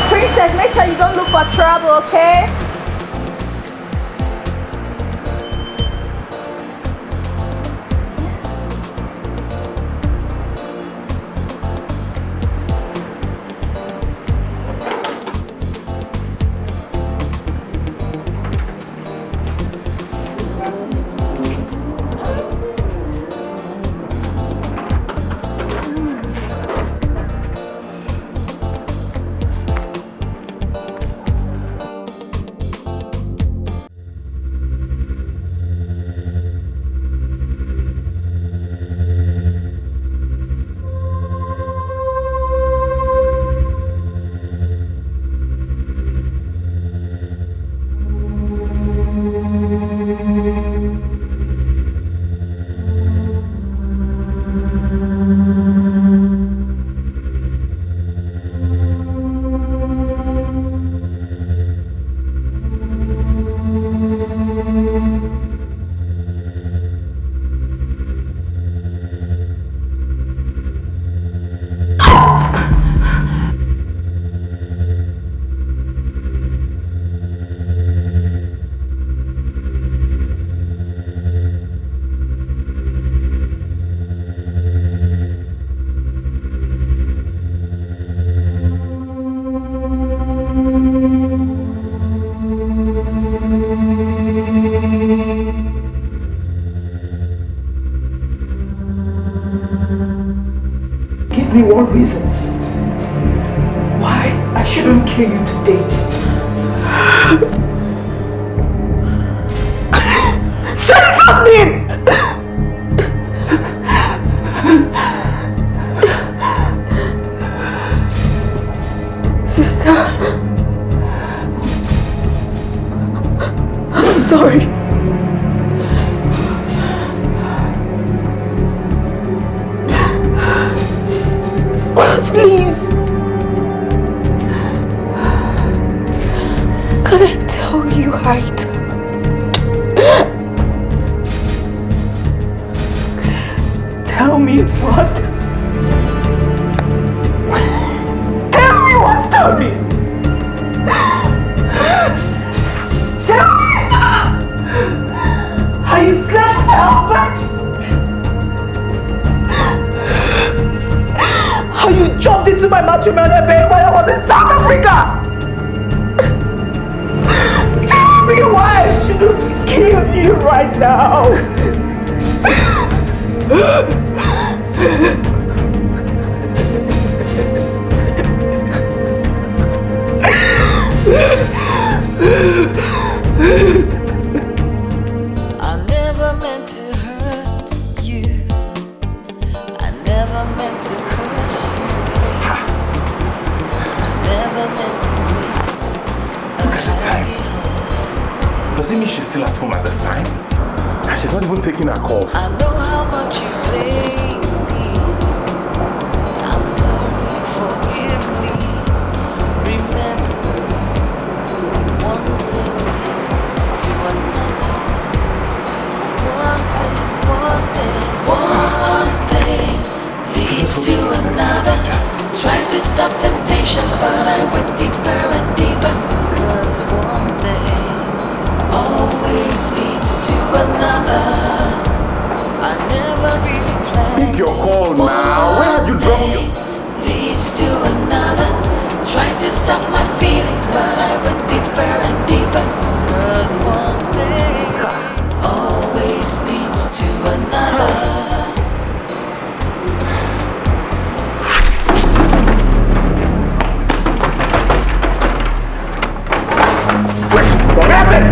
Princess, make sure you don't look for trouble, okay? Give me one reason why I shouldn't kill you today. Say happening? Sister, I'm sorry. Please. Can I tell you right? Tell me what? Tell me what story? Tell me! How you slept with my husband? How you jumped into my matrimonial bed while I was in South Africa? Tell me why I shouldn't kill you right now. I never meant to hurt you. I never meant to curse you, babe. I never meant to break a happy home. Does it mean she's still at home at this time? And she's not even taking her calls. I know how much you blame me. I'm sorry, forgive me. Remember, one thing led to another. One thing leads to another. Tried to stop temptation, but I went deeper and deeper. 'Cause one thing always leads to another. I never really planned. Pick your call now. Where have you dropped your... Leads to another. Tried to stop my feelings, but I went deeper and deeper. 'Cause one thing always leads to another.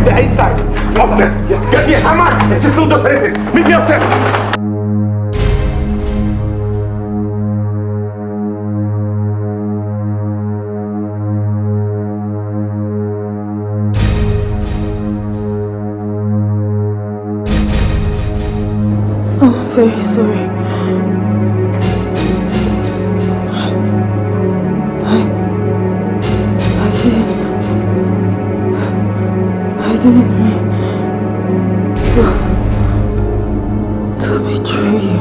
They're inside. Upstairs. Yes, get here. Come on. The chisel does anything. Meet me upstairs. I'm very sorry. I didn't mean to betray you.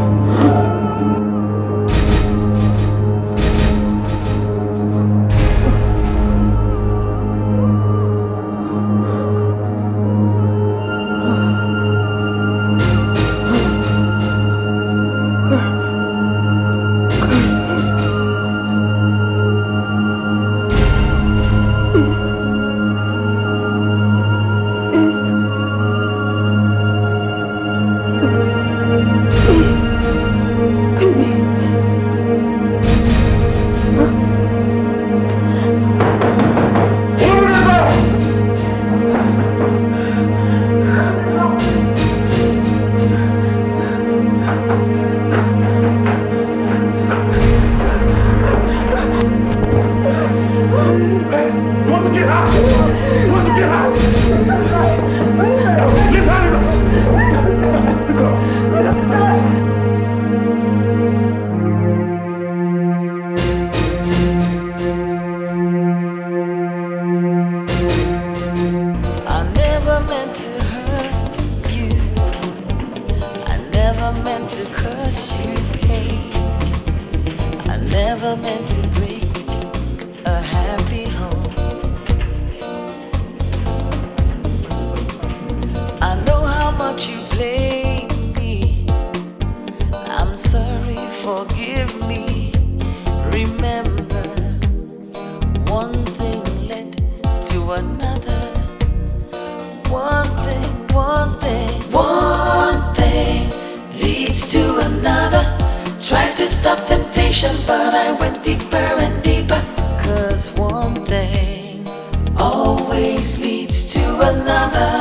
Always leads to another.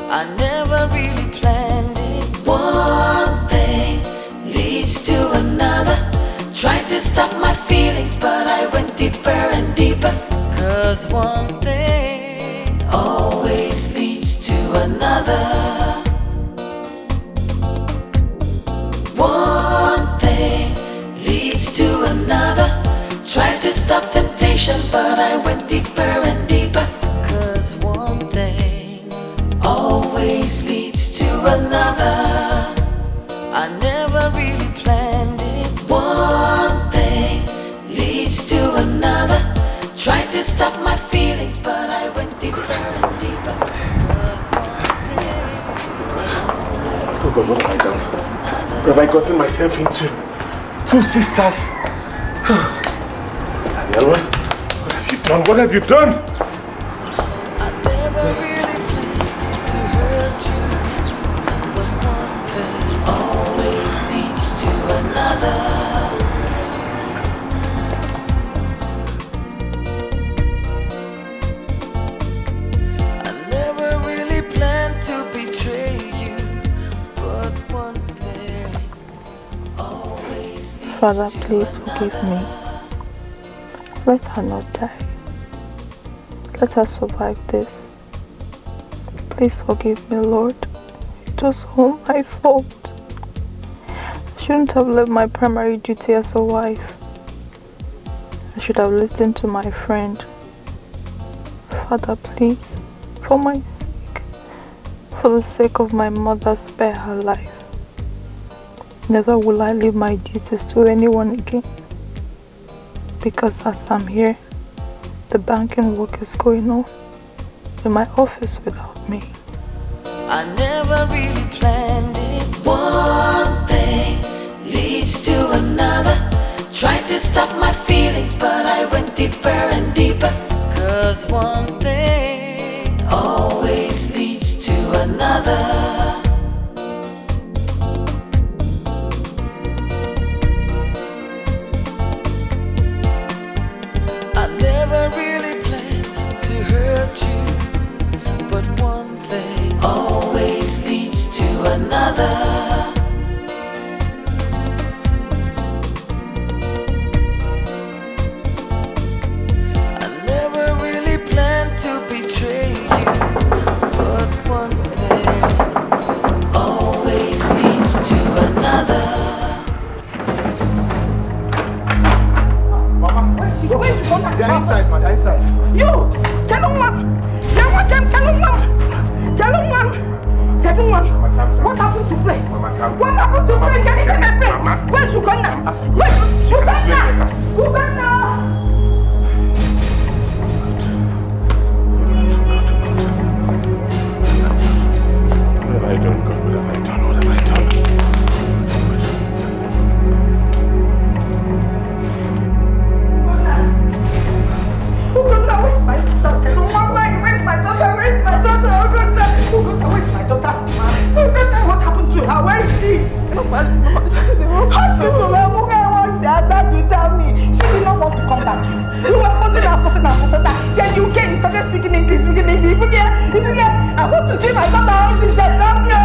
I never really planned. to stop my feelings, but I went deeper and deeper. 'Cause one thing always leads to another. One thing leads to another. Tried to stop temptation, but I went deeper and deeper. 'Cause one thing always leads to another. I never really planned it. One thing leads to another. Tried to stop my feelings, but I went deeper and deeper. 'Cause one thing Oh God, what have I done? What have I gotten myself into? Two sisters. Daniela, what have you done? What have you done? I never really planned to hurt you, but one thing always leads to another. I never really planned to betray you, but one thing always leads Father, to please forgive me. Let her not die. Let her survive this. Please forgive me, Lord. It was all my fault. I shouldn't have left my primary duty as a wife. I should have listened to my friend. Father, please, for my sake, for the sake of my mother, spare her life. Never will I leave my duties to anyone again. Because as I'm here, the banking work is going on in my office without me. I never really planned it. One thing leads to another. Tried to stop my feelings, but I went deeper and deeper. 'Cause one thing always leads to another. I never really planned to hurt you, but one thing always leads to another. I never really planned to betray you, but one thing always leads to another. They're inside, man. They're inside. You! Kalungman! Kalungman! What happened to place? What happened to place? Can you tell me place? Where's Uganda? Where's Uganda? What have I done, God? What have I done? What have I done? Uganda, where's my daughter? Where's my daughter? Where's my daughter? Uganda, where's my daughter? Uganda, what happened to her? Where is she? Hospital. That you tell me. She did not want to come back. You were forcing her. Then you came, you started speaking English. If you get, I want to see my daughter. How she's dead. No.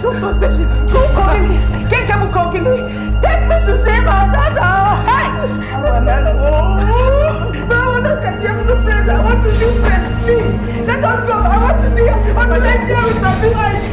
Don't say she's cooking me. Can't come cooking me. Take me to see my daughter. Hey! I want to catch you from the place. I want to see friends. Please, let us go. I want to see her. I want to see her with my two eyes.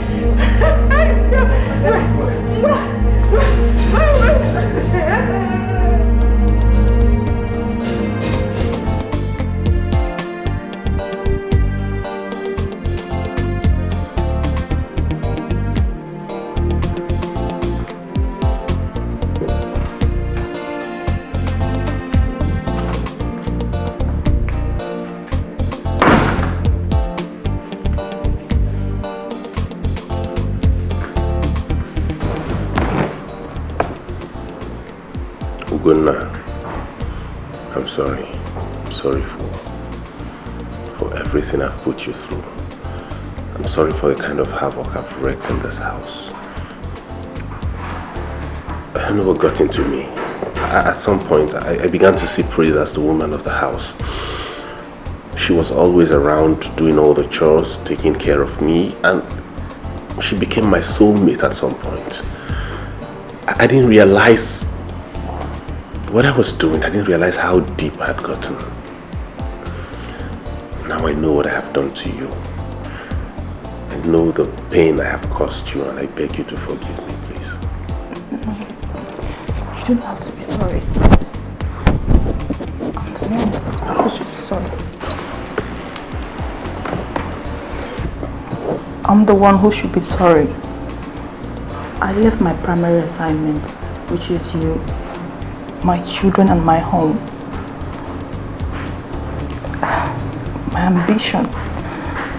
Ugonna, I'm sorry. I'm sorry for everything I've put you through. I'm sorry for the kind of havoc I've wreaked in this house. I don't know what got into me. At some point, I began to see Praise as the woman of the house. She was always around doing all the chores, taking care of me, and she became my soulmate at some point. I didn't realize what I was doing, I didn't realize how deep I had gotten. Now I know what I have done to you. I know the pain I have caused you, and I beg you to forgive me, please. You don't have to be sorry. I'm the one who should be sorry. I'm the one who should be sorry. I left my primary assignment, which is you, my children and my home. My ambition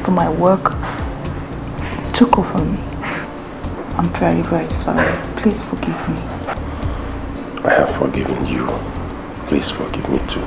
for my work took over me. I'm very, very sorry. Please forgive me. I have forgiven you. Please forgive me too.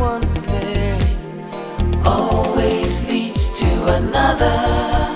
One thing always leads to another.